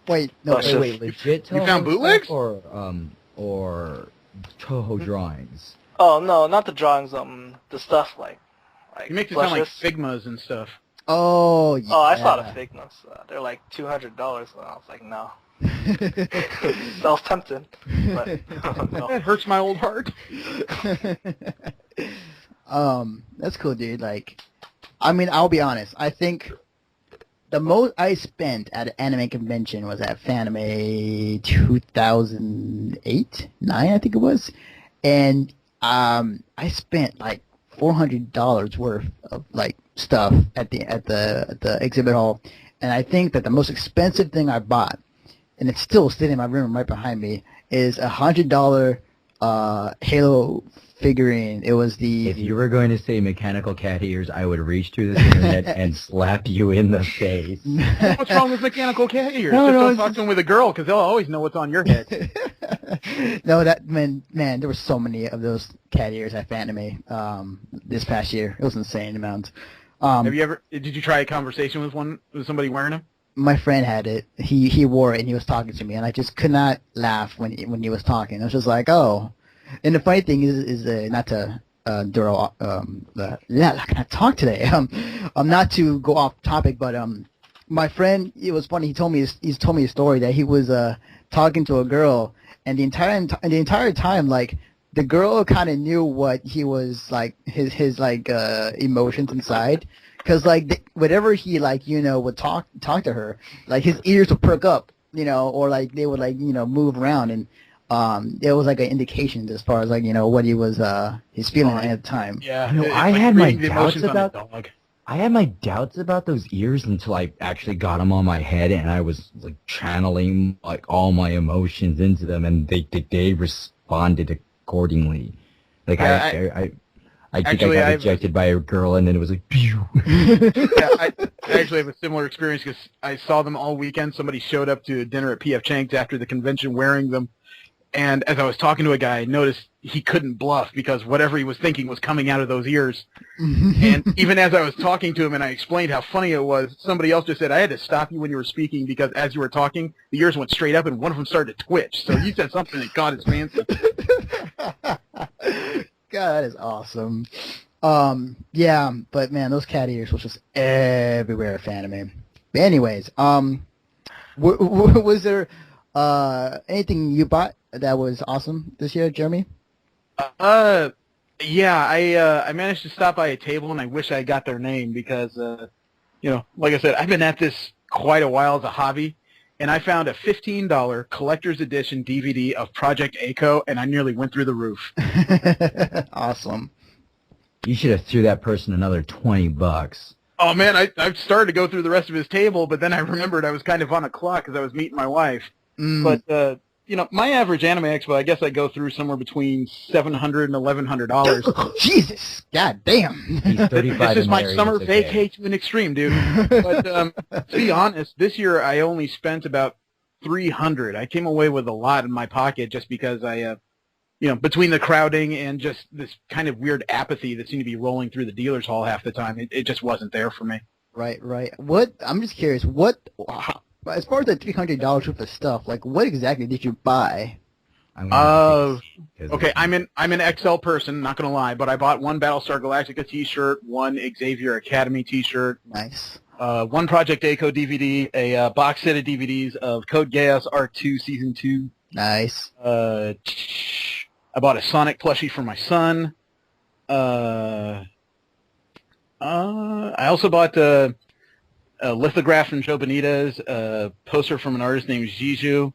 Wait, legit Toho you found bootlegs? Or Toho drawings? Oh no, not the drawings. The stuff like You make it sound like Figmas and stuff. Oh yeah. Oh, I saw the Figmas. They're like $200, and I was like, no. That was tempting, but no. That hurts my old heart. That's cool, dude. Like, I mean, I'll be honest. I think the most I spent at an anime convention was at Fanime 2008, 9, I think it was, and I spent like $400 worth of like stuff at the exhibit hall, and I think that the most expensive thing I bought, and it's still sitting in my room right behind me, is $100 Halo figurine. It was the... If you were going to say mechanical cat ears, I would reach through the internet and slap you in the face. What's wrong with mechanical cat ears? Just don't talk to them with a girl, because they'll always know what's on your head. No, man, there were so many of those cat ears at Fanime this past year. It was an insane amount. Did you try a conversation with somebody wearing them? My friend had it. He wore it and he was talking to me, and I just could not laugh when he was talking. I was just like, oh. And the funny thing is not to not talk today. Not to go off topic, but my friend, it was funny. He's told me a story that he was talking to a girl, and the entire time, like the girl kind of knew what he was like, his like emotions inside, because like whatever he like would talk to her, like his ears would perk up, or like they would like move around, and it was like an indication as far as like what he was he's feeling at the time. Yeah, I had my doubts about dog. I had my doubts about those ears until I actually got them on my head, and I was like channeling like all my emotions into them, and they responded accordingly. Like I think actually, I got rejected by a girl, and then it was like, pew. Yeah, I actually have a similar experience because I saw them all weekend. Somebody showed up to dinner at P.F. Chang's after the convention wearing them. And as I was talking to a guy, I noticed he couldn't bluff because whatever he was thinking was coming out of those ears. And even as I was talking to him and I explained how funny it was, somebody else just said, I had to stop you when you were speaking because as you were talking, the ears went straight up and one of them started to twitch. So you said something that caught his fancy. God, that is awesome. Yeah, but man, those cat ears was just everywhere, Fanime. But anyways, was there anything you bought that was awesome this year, Jeremy? Yeah, I managed to stop by a table, and I wish I got their name because, like I said, I've been at this quite a while as a hobby, and I found a $15 collector's edition DVD of Project A-ko, and I nearly went through the roof. Awesome. You should have threw that person another $20. Oh man, I started to go through the rest of his table, but then I remembered I was kind of on a clock because I was meeting my wife. But my average Anime Expo, I guess I go through somewhere between $700 and $1,100. Jesus, god damn! He's 35. This is my married, summer okay. vacay to an extreme, dude. But to be honest, this year I only spent about $300. I came away with a lot in my pocket just because I, between the crowding and just this kind of weird apathy that seemed to be rolling through the dealer's hall half the time, it just wasn't there for me. Right. What? I'm just curious. As far as the $300 worth of stuff, like what exactly did you buy? Okay, I'm an XL person, not gonna lie, but I bought one Battlestar Galactica T-shirt, one Xavier Academy T-shirt, Nice. One Project A-ko DVD, a box set of DVDs of Code Geass Art 2 Season 2. Nice. I bought a Sonic plushie for my son. I also bought a lithograph from Joe Benitez, a poster from an artist named Zizou.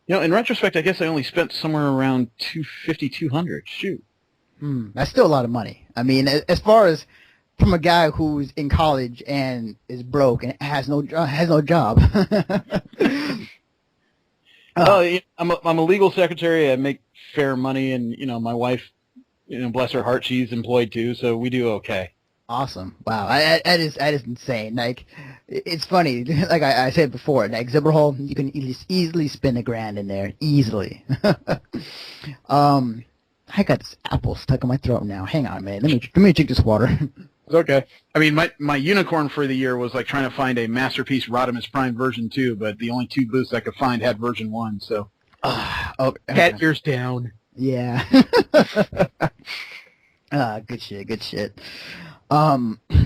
In retrospect, I guess I only spent somewhere around $200. Shoot. That's still a lot of money. I mean, as far as from a guy who's in college and is broke and has no job. I'm a legal secretary. I make fair money, and my wife, bless her heart, she's employed too, so we do okay. Awesome! Wow, that is insane. Like, it's funny. Like I said before, the exhibit hall, you can easily spend $1,000 in there, easily. I got this apple stuck in my throat now. Hang on, man. Let me drink this water. It's okay. I mean, my unicorn for the year was like trying to find a Masterpiece Rodimus Prime version 2, but the only 2 booths I could find had version 1. So, cat ears down. Yeah. Good shit.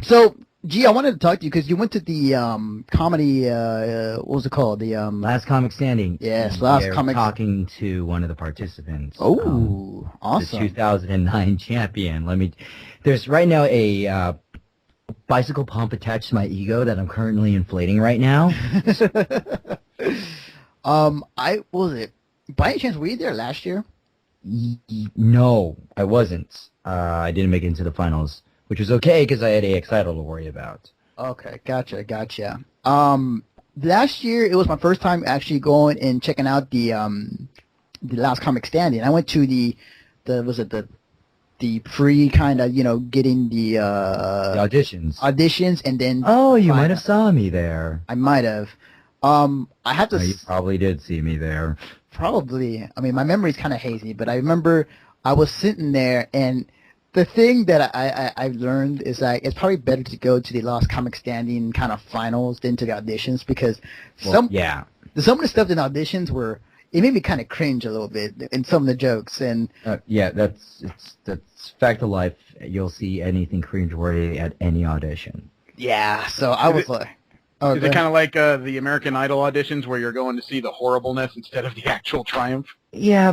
So, G, I wanted to talk to you because you went to the comedy. What was it called? The Last Comic Standing. Yes, Last Comic. Talking to one of the participants. Oh, awesome! The 2009 champion. There's right now a bicycle pump attached to my ego that I'm currently inflating right now. What was it? By any chance, were you there last year? No, I wasn't. I didn't make it into the finals, which was okay because I had AX title to worry about. Okay, gotcha. Last year it was my first time actually going and checking out the Last Comic Standing. I went to the free kind of getting the auditions and then. Oh, you might have saw me there. I might have. I have to. No, you probably did see me there. Probably. I mean, my memory's kind of hazy, but I remember I was sitting there, and the thing that I've learned is that it's probably better to go to the Last Comic Standing kind of finals than to the auditions because some of the stuff in auditions it made me kind of cringe a little bit in some of the jokes and that's fact of life. You'll see anything cringeworthy at any audition. Yeah, so I was like, Oh, Is it kind of like the American Idol auditions where you're going to see the horribleness instead of the actual triumph? Yeah,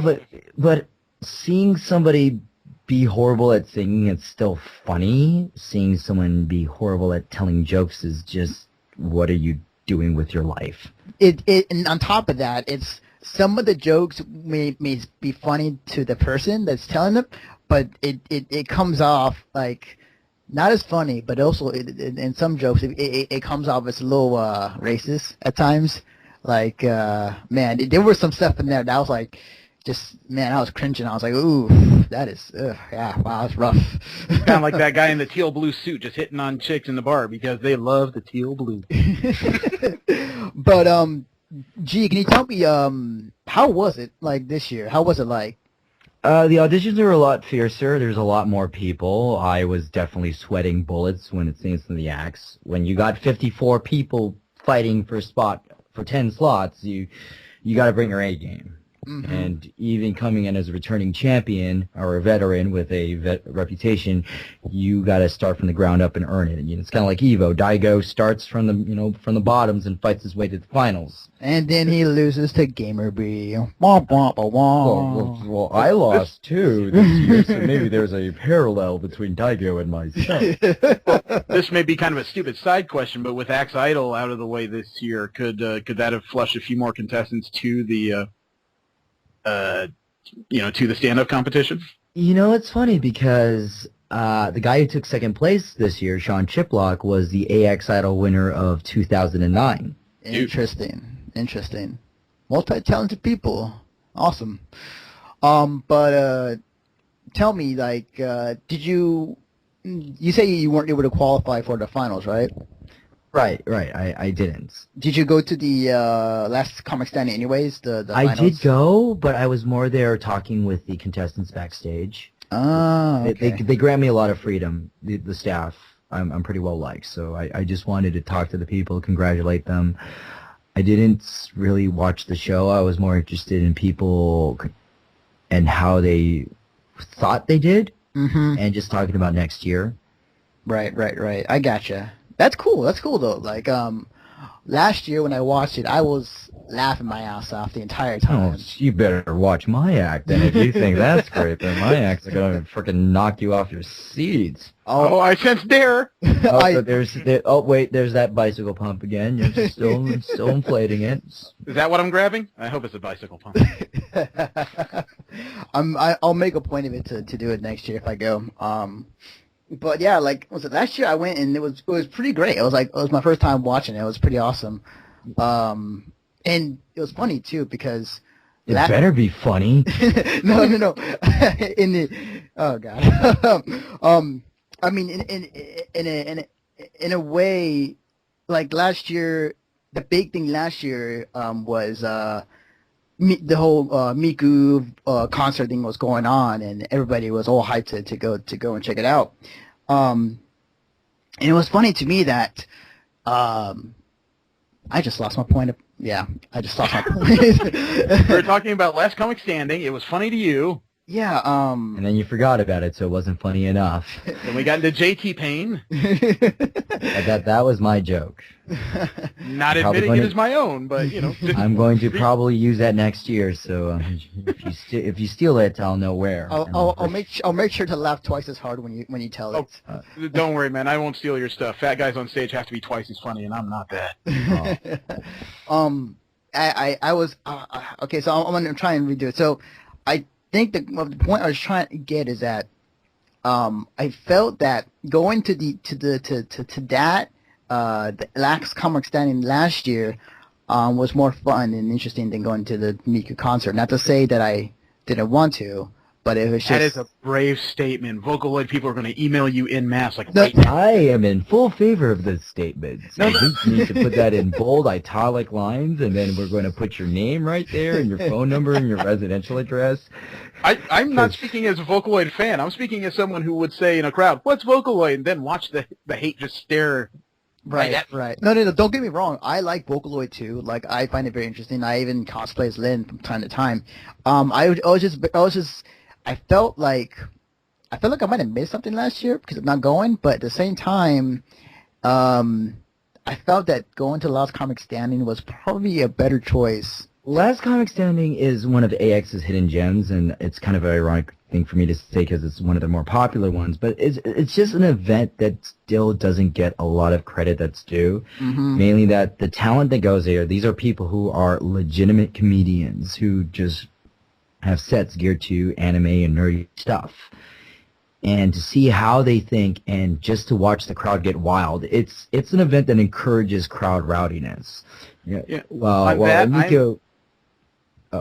but seeing somebody be horrible at singing, it's still funny. Seeing someone be horrible at telling jokes is just, what are you doing with your life? And on top of that, it's some of the jokes may be funny to the person that's telling them, but it comes off like not as funny, but also in some jokes it comes off as a little racist at times. Like man, there was some stuff in there that I was like, just man, I was cringing. I was like, ooh, that is yeah, wow, that's rough. Kind of like that guy in the teal blue suit just hitting on chicks in the bar because they love the teal blue. But G, can you tell me how was it like this year? How was it like? The auditions are a lot fiercer. There's a lot more people. I was definitely sweating bullets when it seems to the acts. When you got 54 people fighting for a spot for 10 slots, you got to bring your A game. Mm-hmm. And even coming in as a returning champion or a veteran with a reputation, you got to start from the ground up and earn it. And, it's kind of like Evo. Daigo starts from the bottoms and fights his way to the finals. And then he loses to Gamer B. Well, I lost too this year, so maybe there's a parallel between Daigo and myself. This may be kind of a stupid side question, but with Axe Idol out of the way this year, could that have flushed a few more contestants to the to the stand-up competition? It's funny because the guy who took second place this year, Sean Chiplock, was the AX Idol winner of 2009. Interesting. Multi-talented people. Awesome. But tell me, like, did you say you weren't able to qualify for the finals, right? Right. I didn't. Did you go to the last comic stand anyways? The I finals? did go, but I was more there talking with the contestants backstage. Oh, okay. They grant me a lot of freedom. The staff, I'm pretty well liked, so I just wanted to talk to the people, congratulate them. I didn't really watch the show. I was more interested in people and how they thought they did, and just talking about next year. Right. I gotcha. That's cool though. Like, last year when I watched it, I was laughing my ass off the entire time. Oh, you better watch my act, then. If you think that's great, then my act's gonna freaking knock you off your seats. Oh, I sense dare. So there's that bicycle pump again. You're still inflating it. Is that what I'm grabbing? I hope it's a bicycle pump. I'll make a point of it to do it next year if I go. But yeah, like, was it last year I went and it was pretty great. It was my first time watching it. It was pretty awesome. And it was funny too because it better be funny. No. Oh god. I mean, in a way, like last year, the big thing last year was the whole Miku concert thing was going on, and everybody was all hyped to go and check it out. And it was funny to me that I just lost my point. I just lost my point. We were talking about Last Comic Standing. It was funny to you. Yeah. And then you forgot about it, so it wasn't funny enough. Then we got into JT Payne. That was my joke. Not admitting it as my own, but I'm going to probably use that next year. So if you steal it, I'll know where. I'll make sure to laugh twice as hard when you tell it. Don't worry, man. I won't steal your stuff. Fat guys on stage have to be twice as funny, and I'm not that. I was okay. So I'm gonna try and redo it. So I think the point I was trying to get is that I felt that going to that the last comic standing last year was more fun and interesting than going to the Miku concert. Not to say that I didn't want to, but it was just... That is a brave statement. Vocaloid people are going to email you en masse. I am in full favor of this statement. So you need to put that in bold, italic lines, and then we're going to put your name right there, and your phone number, and your residential address. I'm not speaking as a Vocaloid fan. I'm speaking as someone who would say in a crowd, "What's Vocaloid?" and then watch the hate just stare. Right. No, don't get me wrong. I like Vocaloid too. Like, I find it very interesting. I even cosplay as Lynn from time to time. I felt like I might have missed something last year because of not going, but at the same time, I felt that going to Last Comic Standing was probably a better choice. Last Comic Standing is one of AX's hidden gems, and it's kind of an ironic thing for me to say because it's one of the more popular ones, but it's just an event that still doesn't get a lot of credit that's due. Mm-hmm. Mainly that the talent that goes there, these are people who are legitimate comedians who just have sets geared to anime and nerdy stuff. And to see how they think and just to watch the crowd get wild, it's an event that encourages crowd rowdiness. Yeah. Well, Miko...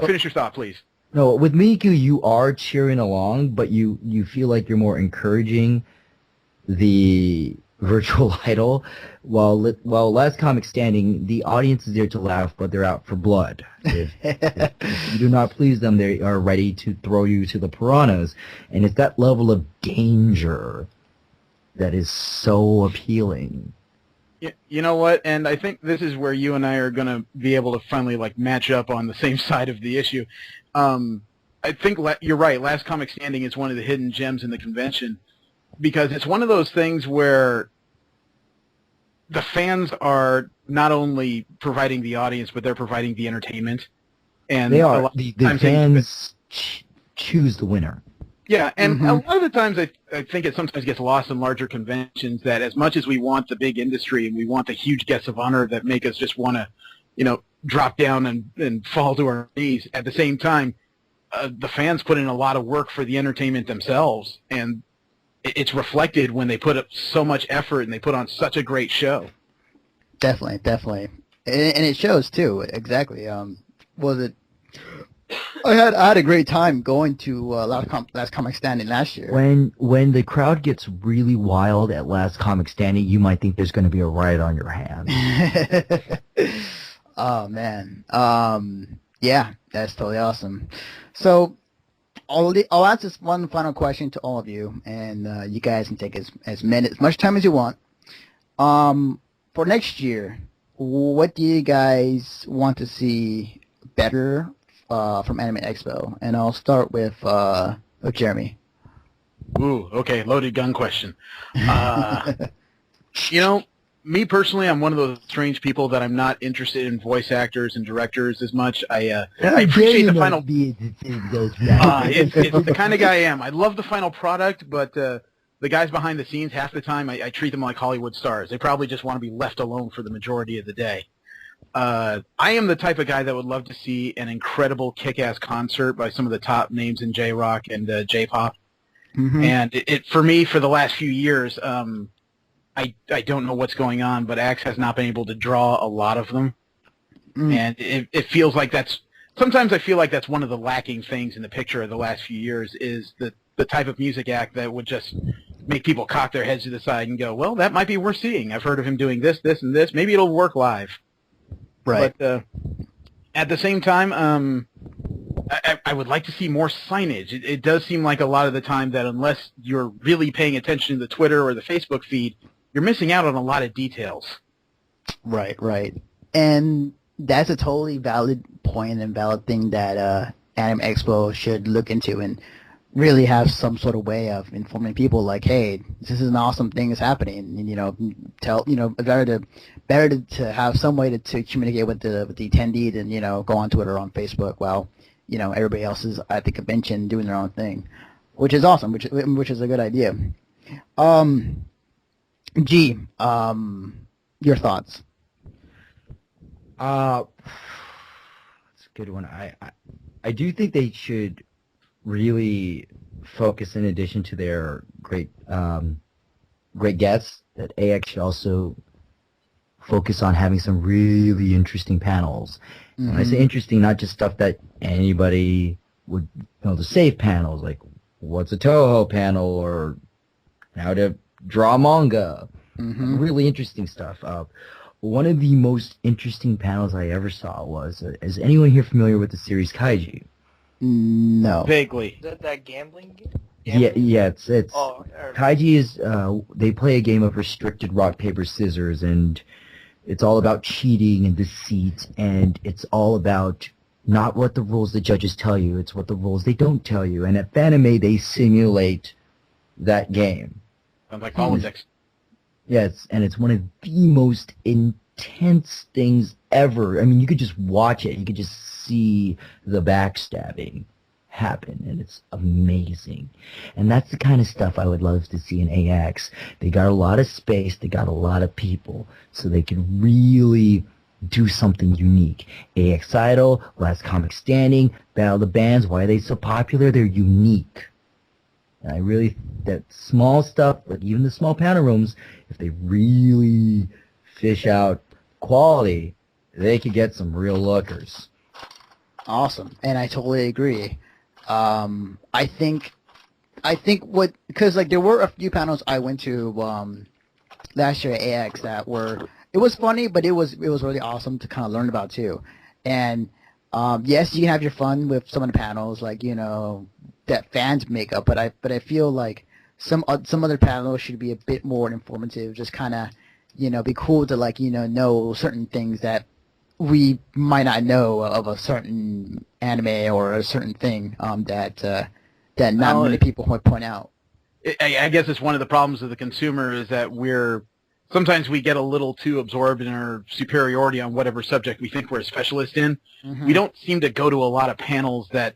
Finish your thought, please. No, with Miku, you are cheering along, but you feel like you're more encouraging the virtual idol. While Last Comic Standing, the audience is there to laugh, but they're out for blood. If you do not please them, they are ready to throw you to the piranhas. And it's that level of danger that is so appealing. You know what? And I think this is where you and I are going to be able to finally match up on the same side of the issue. I think you're right. Last Comic Standing is one of the hidden gems in the convention because it's one of those things where the fans are not only providing the audience, but they're providing the entertainment. And they are. The fans choose the winner. Yeah, and a lot of the times I think it sometimes gets lost in larger conventions that as much as we want the big industry and we want the huge guests of honor that make us just want to, drop down and fall to our knees, at the same time, the fans put in a lot of work for the entertainment themselves, and it's reflected when they put up so much effort and they put on such a great show. Definitely. And it shows, too, exactly. I had a great time going to Last Comic Standing last year. When the crowd gets really wild at Last Comic Standing, you might think there's going to be a riot on your hands. Oh man, yeah, that's totally awesome. So I'll ask this one final question to all of you, and you guys can take as much time as you want. For next year, what do you guys want to see better from Anime Expo? And I'll start with Jeremy. Ooh, okay, loaded gun question. Me personally, I'm one of those strange people that I'm not interested in voice actors and directors as much. I appreciate the final... it's the kind of guy I am. I love the final product, but the guys behind the scenes, half the time, I treat them like Hollywood stars. They probably just want to be left alone for the majority of the day. I am the type of guy that would love to see an incredible kick-ass concert by some of the top names in J-Rock and J-Pop. Mm-hmm. And it for me, for the last few years, I don't know what's going on, but Axe has not been able to draw a lot of them. Mm. And it feels like sometimes I feel like that's one of the lacking things in the picture of the last few years is the type of music act that would just make people cock their heads to the side and go, well, that might be worth seeing. I've heard of him doing this, this, and this. Maybe it'll work live. Right. But at the same time, I would like to see more signage. It does seem like a lot of the time that unless you're really paying attention to the Twitter or the Facebook feed, you're missing out on a lot of details. Right. And that's a totally valid point and valid thing that Anime Expo should look into and really have some sort of way of informing people like, hey, this is an awesome thing that's happening. And, better to have some way to communicate with the attendee than, go on Twitter or on Facebook while, everybody else is at the convention doing their own thing, which is awesome, which is a good idea. G, your thoughts? That's a good one. I do think they should really focus, in addition to their great guests, that AX should also focus on having some really interesting panels. Mm-hmm. When I say interesting, not just stuff that anybody would know, the safe panels, like what's a Toho panel or how to draw manga. Mm-hmm. Really interesting stuff. One of the most interesting panels I ever saw was, is anyone here familiar with the series Kaiji? No. Vaguely. Is that gambling game? Yeah, it's Kaiji is, they play a game of restricted rock, paper, scissors, and it's all about cheating and deceit, and it's all about not what the rules the judges tell you, it's what the rules they don't tell you. And at Fanime, they simulate that game. Sounds like politics. Yeah, it's one of the most intense things ever. I mean, you could just watch it. You could just see the backstabbing happen, and it's amazing. And that's the kind of stuff I would love to see in AX. They got a lot of space. They got a lot of people, so they can really do something unique. AX Idol, Last Comic Standing, Battle of the Bands, why are they so popular? They're unique. And I really, that small stuff, like even the small panel rooms, if they really fish out quality, they could get some real lookers. Awesome, and I totally agree. I think because like there were a few panels I went to last year at AX that were, it was funny, but it was really awesome to kind of learn about too. And yes, you can have your fun with some of the panels, like that fans make up, but I feel like some other panels should be a bit more informative, just kind of be cool to like know certain things that we might not know of a certain anime or a certain thing that not many people would point out. I guess it's one of the problems of the consumer is that sometimes we get a little too absorbed in our superiority on whatever subject we think we're a specialist in. Mm-hmm. We don't seem to go to a lot of panels that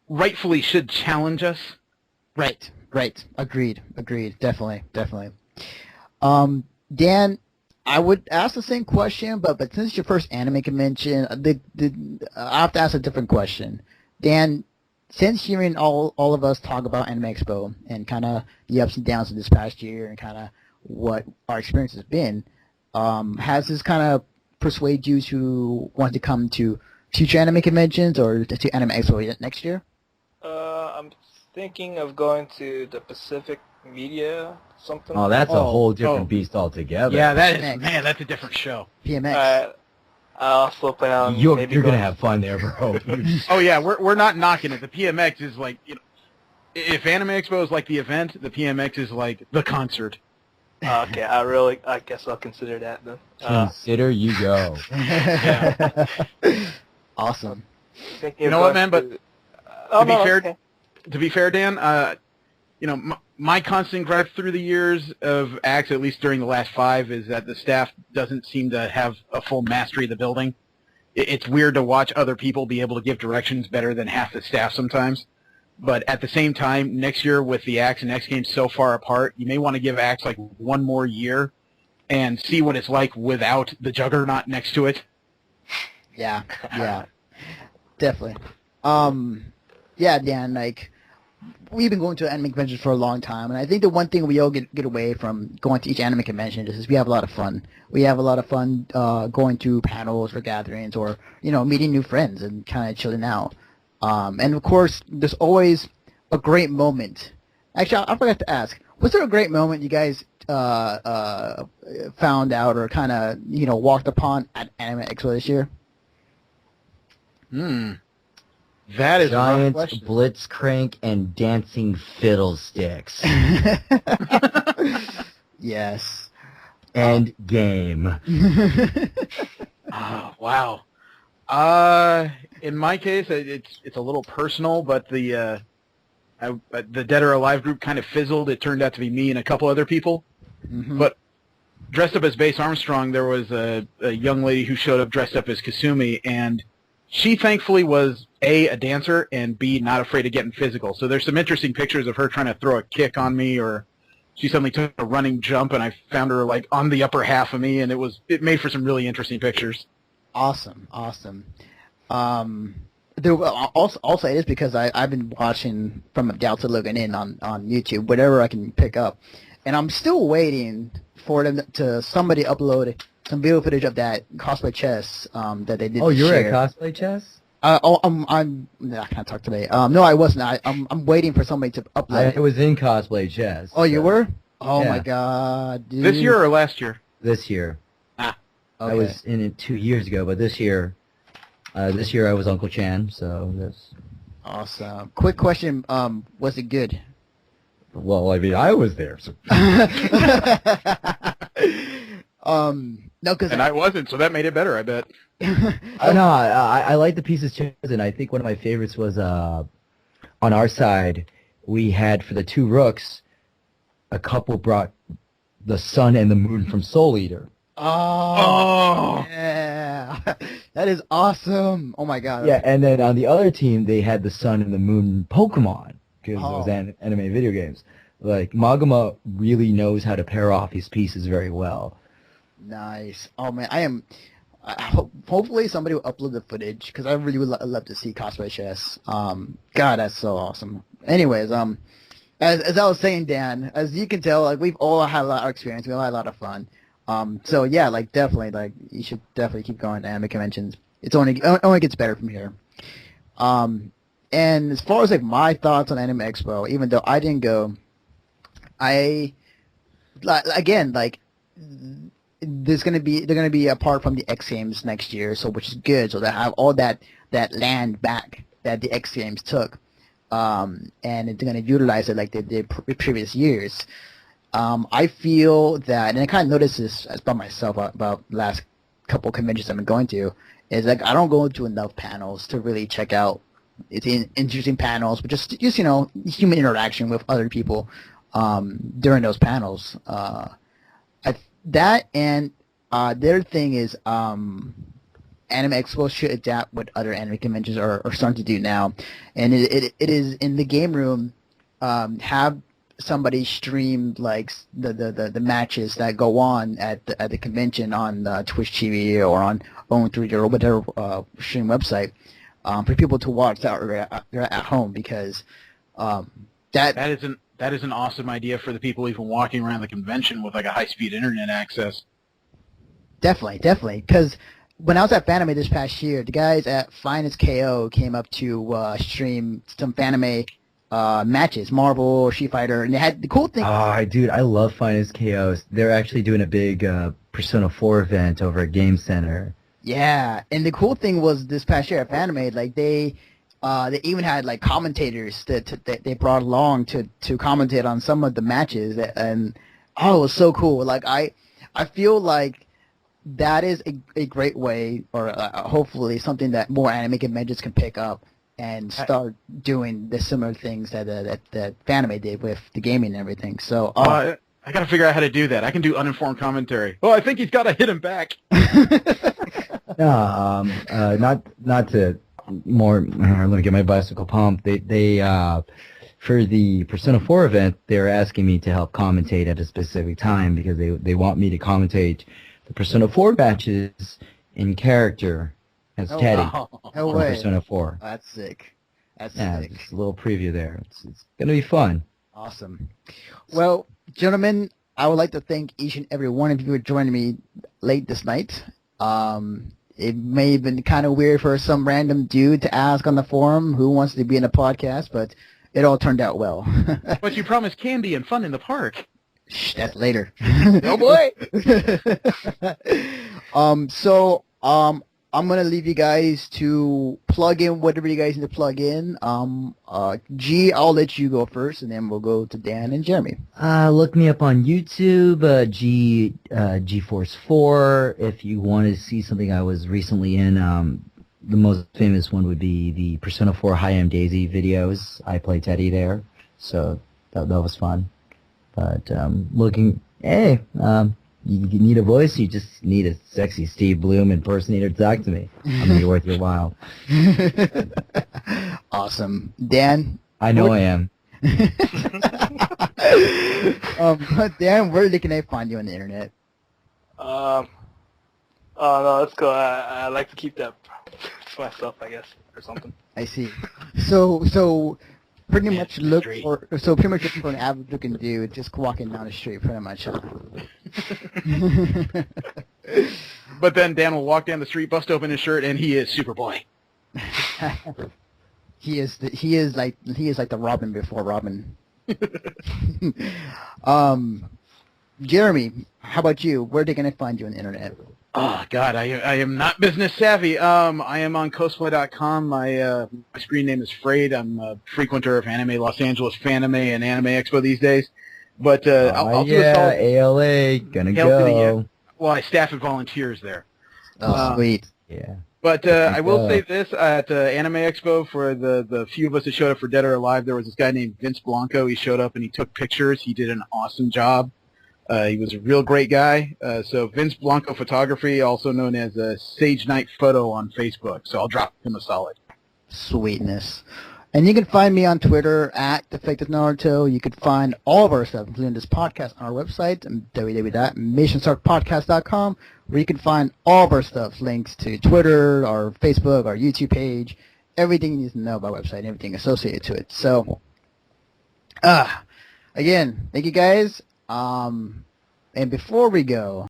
rightfully should challenge us. Right. Agreed. Definitely. Dan, I would ask the same question, but since it's your first anime convention, I have to ask a different question. Dan, since hearing all of us talk about Anime Expo and kind of the ups and downs of this past year and kind of what our experience has been, has this kind of persuaded you to want to come to future anime conventions or to Anime Expo next year? I'm thinking of going to the Pacific Media something. Oh, that's a whole different beast altogether. Yeah, that's a different show. PMX. I also plan on you're gonna have fun there, bro. Oh yeah, we're not knocking it. The PMX is like, if Anime Expo is like the event, the PMX is like the concert. Okay, I guess I'll consider that then. Consider you go. Yeah. Awesome. You know what, man? But to be fair, Dan, my constant gripe through the years of AX, at least during the last 5, is that the staff doesn't seem to have a full mastery of the building. It's weird to watch other people be able to give directions better than half the staff sometimes. But at the same time, next year with the AX and X Games so far apart, you may want to give AX like one more year and see what it's like without the juggernaut next to it. Yeah, definitely. Yeah, Dan, like, we've been going to anime conventions for a long time, and I think the one thing we all get away from going to each anime convention is we have a lot of fun. We have a lot of fun going to panels or gatherings or, meeting new friends and kind of chilling out. And, of course, there's always a great moment. Actually, I forgot to ask, was there a great moment you guys found out or kind of, walked upon at Anime Expo this year? That is Giant Blitzcrank and dancing fiddlesticks. Yes. And game. Oh, wow. In my case, it's a little personal, but the Dead or Alive group kind of fizzled. It turned out to be me and a couple other people. Mm-hmm. But dressed up as Base Armstrong, there was a young lady who showed up dressed up as Kasumi, and she thankfully was A, dancer, and B, not afraid of getting physical. So there's some interesting pictures of her trying to throw a kick on me, or she suddenly took a running jump, and I found her like on the upper half of me, and it made for some really interesting pictures. Awesome. There also it is because I've been watching from Delta looking in on YouTube, whatever I can pick up, and I'm still waiting for them to somebody upload some video footage of that cosplay chess that they did. Oh, you were at Cosplay Chess? I can't talk today. No, I wasn't. I'm waiting for somebody to upload. I was in Cosplay Chess. Oh, you were? Oh, yeah. My God, dude. This year or last year? This year. Okay. I was in it 2 years ago, but this year I was Uncle Chan, so that's awesome. Quick question: was it good? Well, I mean, I was there. So. No, because I wasn't, so that made it better, I bet. I like the pieces chosen. I think one of my favorites was on our side. We had for the 2 rooks, a couple brought the sun and the moon from Soul Eater. Oh, yeah. That is awesome. Oh my god. Yeah, and then on the other team, they had the sun and the moon Pokemon, because it was anime video games. Like, Maguma really knows how to pair off his pieces very well. Nice. Oh man, hopefully somebody will upload the footage, because I really would love to see cosplay chess. God, that's so awesome. Anyways, as I was saying, Dan, as you can tell, like, we've all had a lot of experience. We all had a lot of fun. So yeah, like, definitely, like, you should definitely keep going to anime conventions. It only gets better from here. And as far as, like, my thoughts on Anime Expo, even though I didn't go, they're gonna be apart from the X Games next year, so which is good. So they have all that land back that the X Games took, and they're gonna utilize it like they did previous years. I feel that, and I kind of noticed this by myself about the last couple conventions I've been going to, is like I don't go to enough panels to really check out interesting panels, but just human interaction with other people during those panels. That and the other thing is Anime Expo should adapt what other anime conventions are starting to do now, and it is in the game room, have somebody stream like the matches that go on at the convention on Twitch TV or on Own3D or whatever stream website, for people to watch that they're at home, because that is an awesome idea for the people even walking around the convention with like a high-speed internet access. Definitely, because when I was at Fanime this past year, the guys at Finest KO came up to stream some Fanime matches, Marvel, Street Fighter, and they had the cool thing. Dude, I love Finest KOs. They're actually doing a big Persona 4 event over at Game Center. Yeah, and the cool thing was this past year at Fanime, like they even had like commentators that they brought along to commentate on some of the matches, and it was so cool. Like I feel like that is a great way, or hopefully something that more anime conventions can pick up and start doing the similar things that Fanime did with the gaming and everything. So I gotta figure out how to do that. I can do uninformed commentary. Oh, I think he's got to hit him back. Not to more. Let me get my bicycle pumped. They for the Persona 4 event, they're asking me to help commentate at a specific time, because they want me to commentate the Persona 4 matches in character as Teddy. Wow. No from way. Persona 4. That's sick. That's Yeah, sick. just a little preview there. It's gonna be fun. Awesome. Well, gentlemen, I would like to thank each and every one of you for joining me late this night. It may have been kind of weird for some random dude to ask on the forum who wants to be in a podcast, but it all turned out well. But you promised candy and fun in the park. Shh, that's later. Oh boy! I'm gonna leave you guys to plug in whatever you guys need to plug in. G, I'll let you go first, and then we'll go to Dan and Jeremy. Look me up on YouTube, GeForce 4. If you want to see something I was recently in, the most famous one would be the Persona 4 High Am Daisy videos. I play Teddy there, so that was fun. But you need a voice, you just need a sexy Steve Bloom impersonator to talk to me. I'm going to be worth your while. Awesome. Dan? I know I am. Dan, where can I find you on the internet? Oh no, let's go. I like to keep that to myself, I guess, or something. I see. So pretty much looking for an average looking dude just walking down the street, pretty much. Huh? But then Dan will walk down the street, bust open his shirt, and he is Superboy. He is like the Robin before Robin. Jeremy, how about you? Where they gonna find you on the internet? Oh God, I am not business savvy. I am on cosplay.com. My screen name is Frayed. I'm a frequenter of Anime Los Angeles, Fanime, and Anime Expo these days. But I'll do a solid. ALA, gonna Hail to the- go. Well, I staff and volunteers there. Oh, sweet. Yeah. But I will say this, at Anime Expo, for the few of us that showed up for Dead or Alive, there was this guy named Vince Blanco. He showed up and he took pictures. He did an awesome job. He was a real great guy. So Vince Blanco Photography, also known as Sage Night Photo on Facebook. So I'll drop him a solid. Sweetness. And you can find me on Twitter at Defective Naruto. You can find all of our stuff, including this podcast, on our website, www.missionstartpodcast.com, where you can find all of our stuff, links to Twitter, our Facebook, our YouTube page, everything you need to know about our website, and everything associated to it. So, again, thank you guys. And before we go,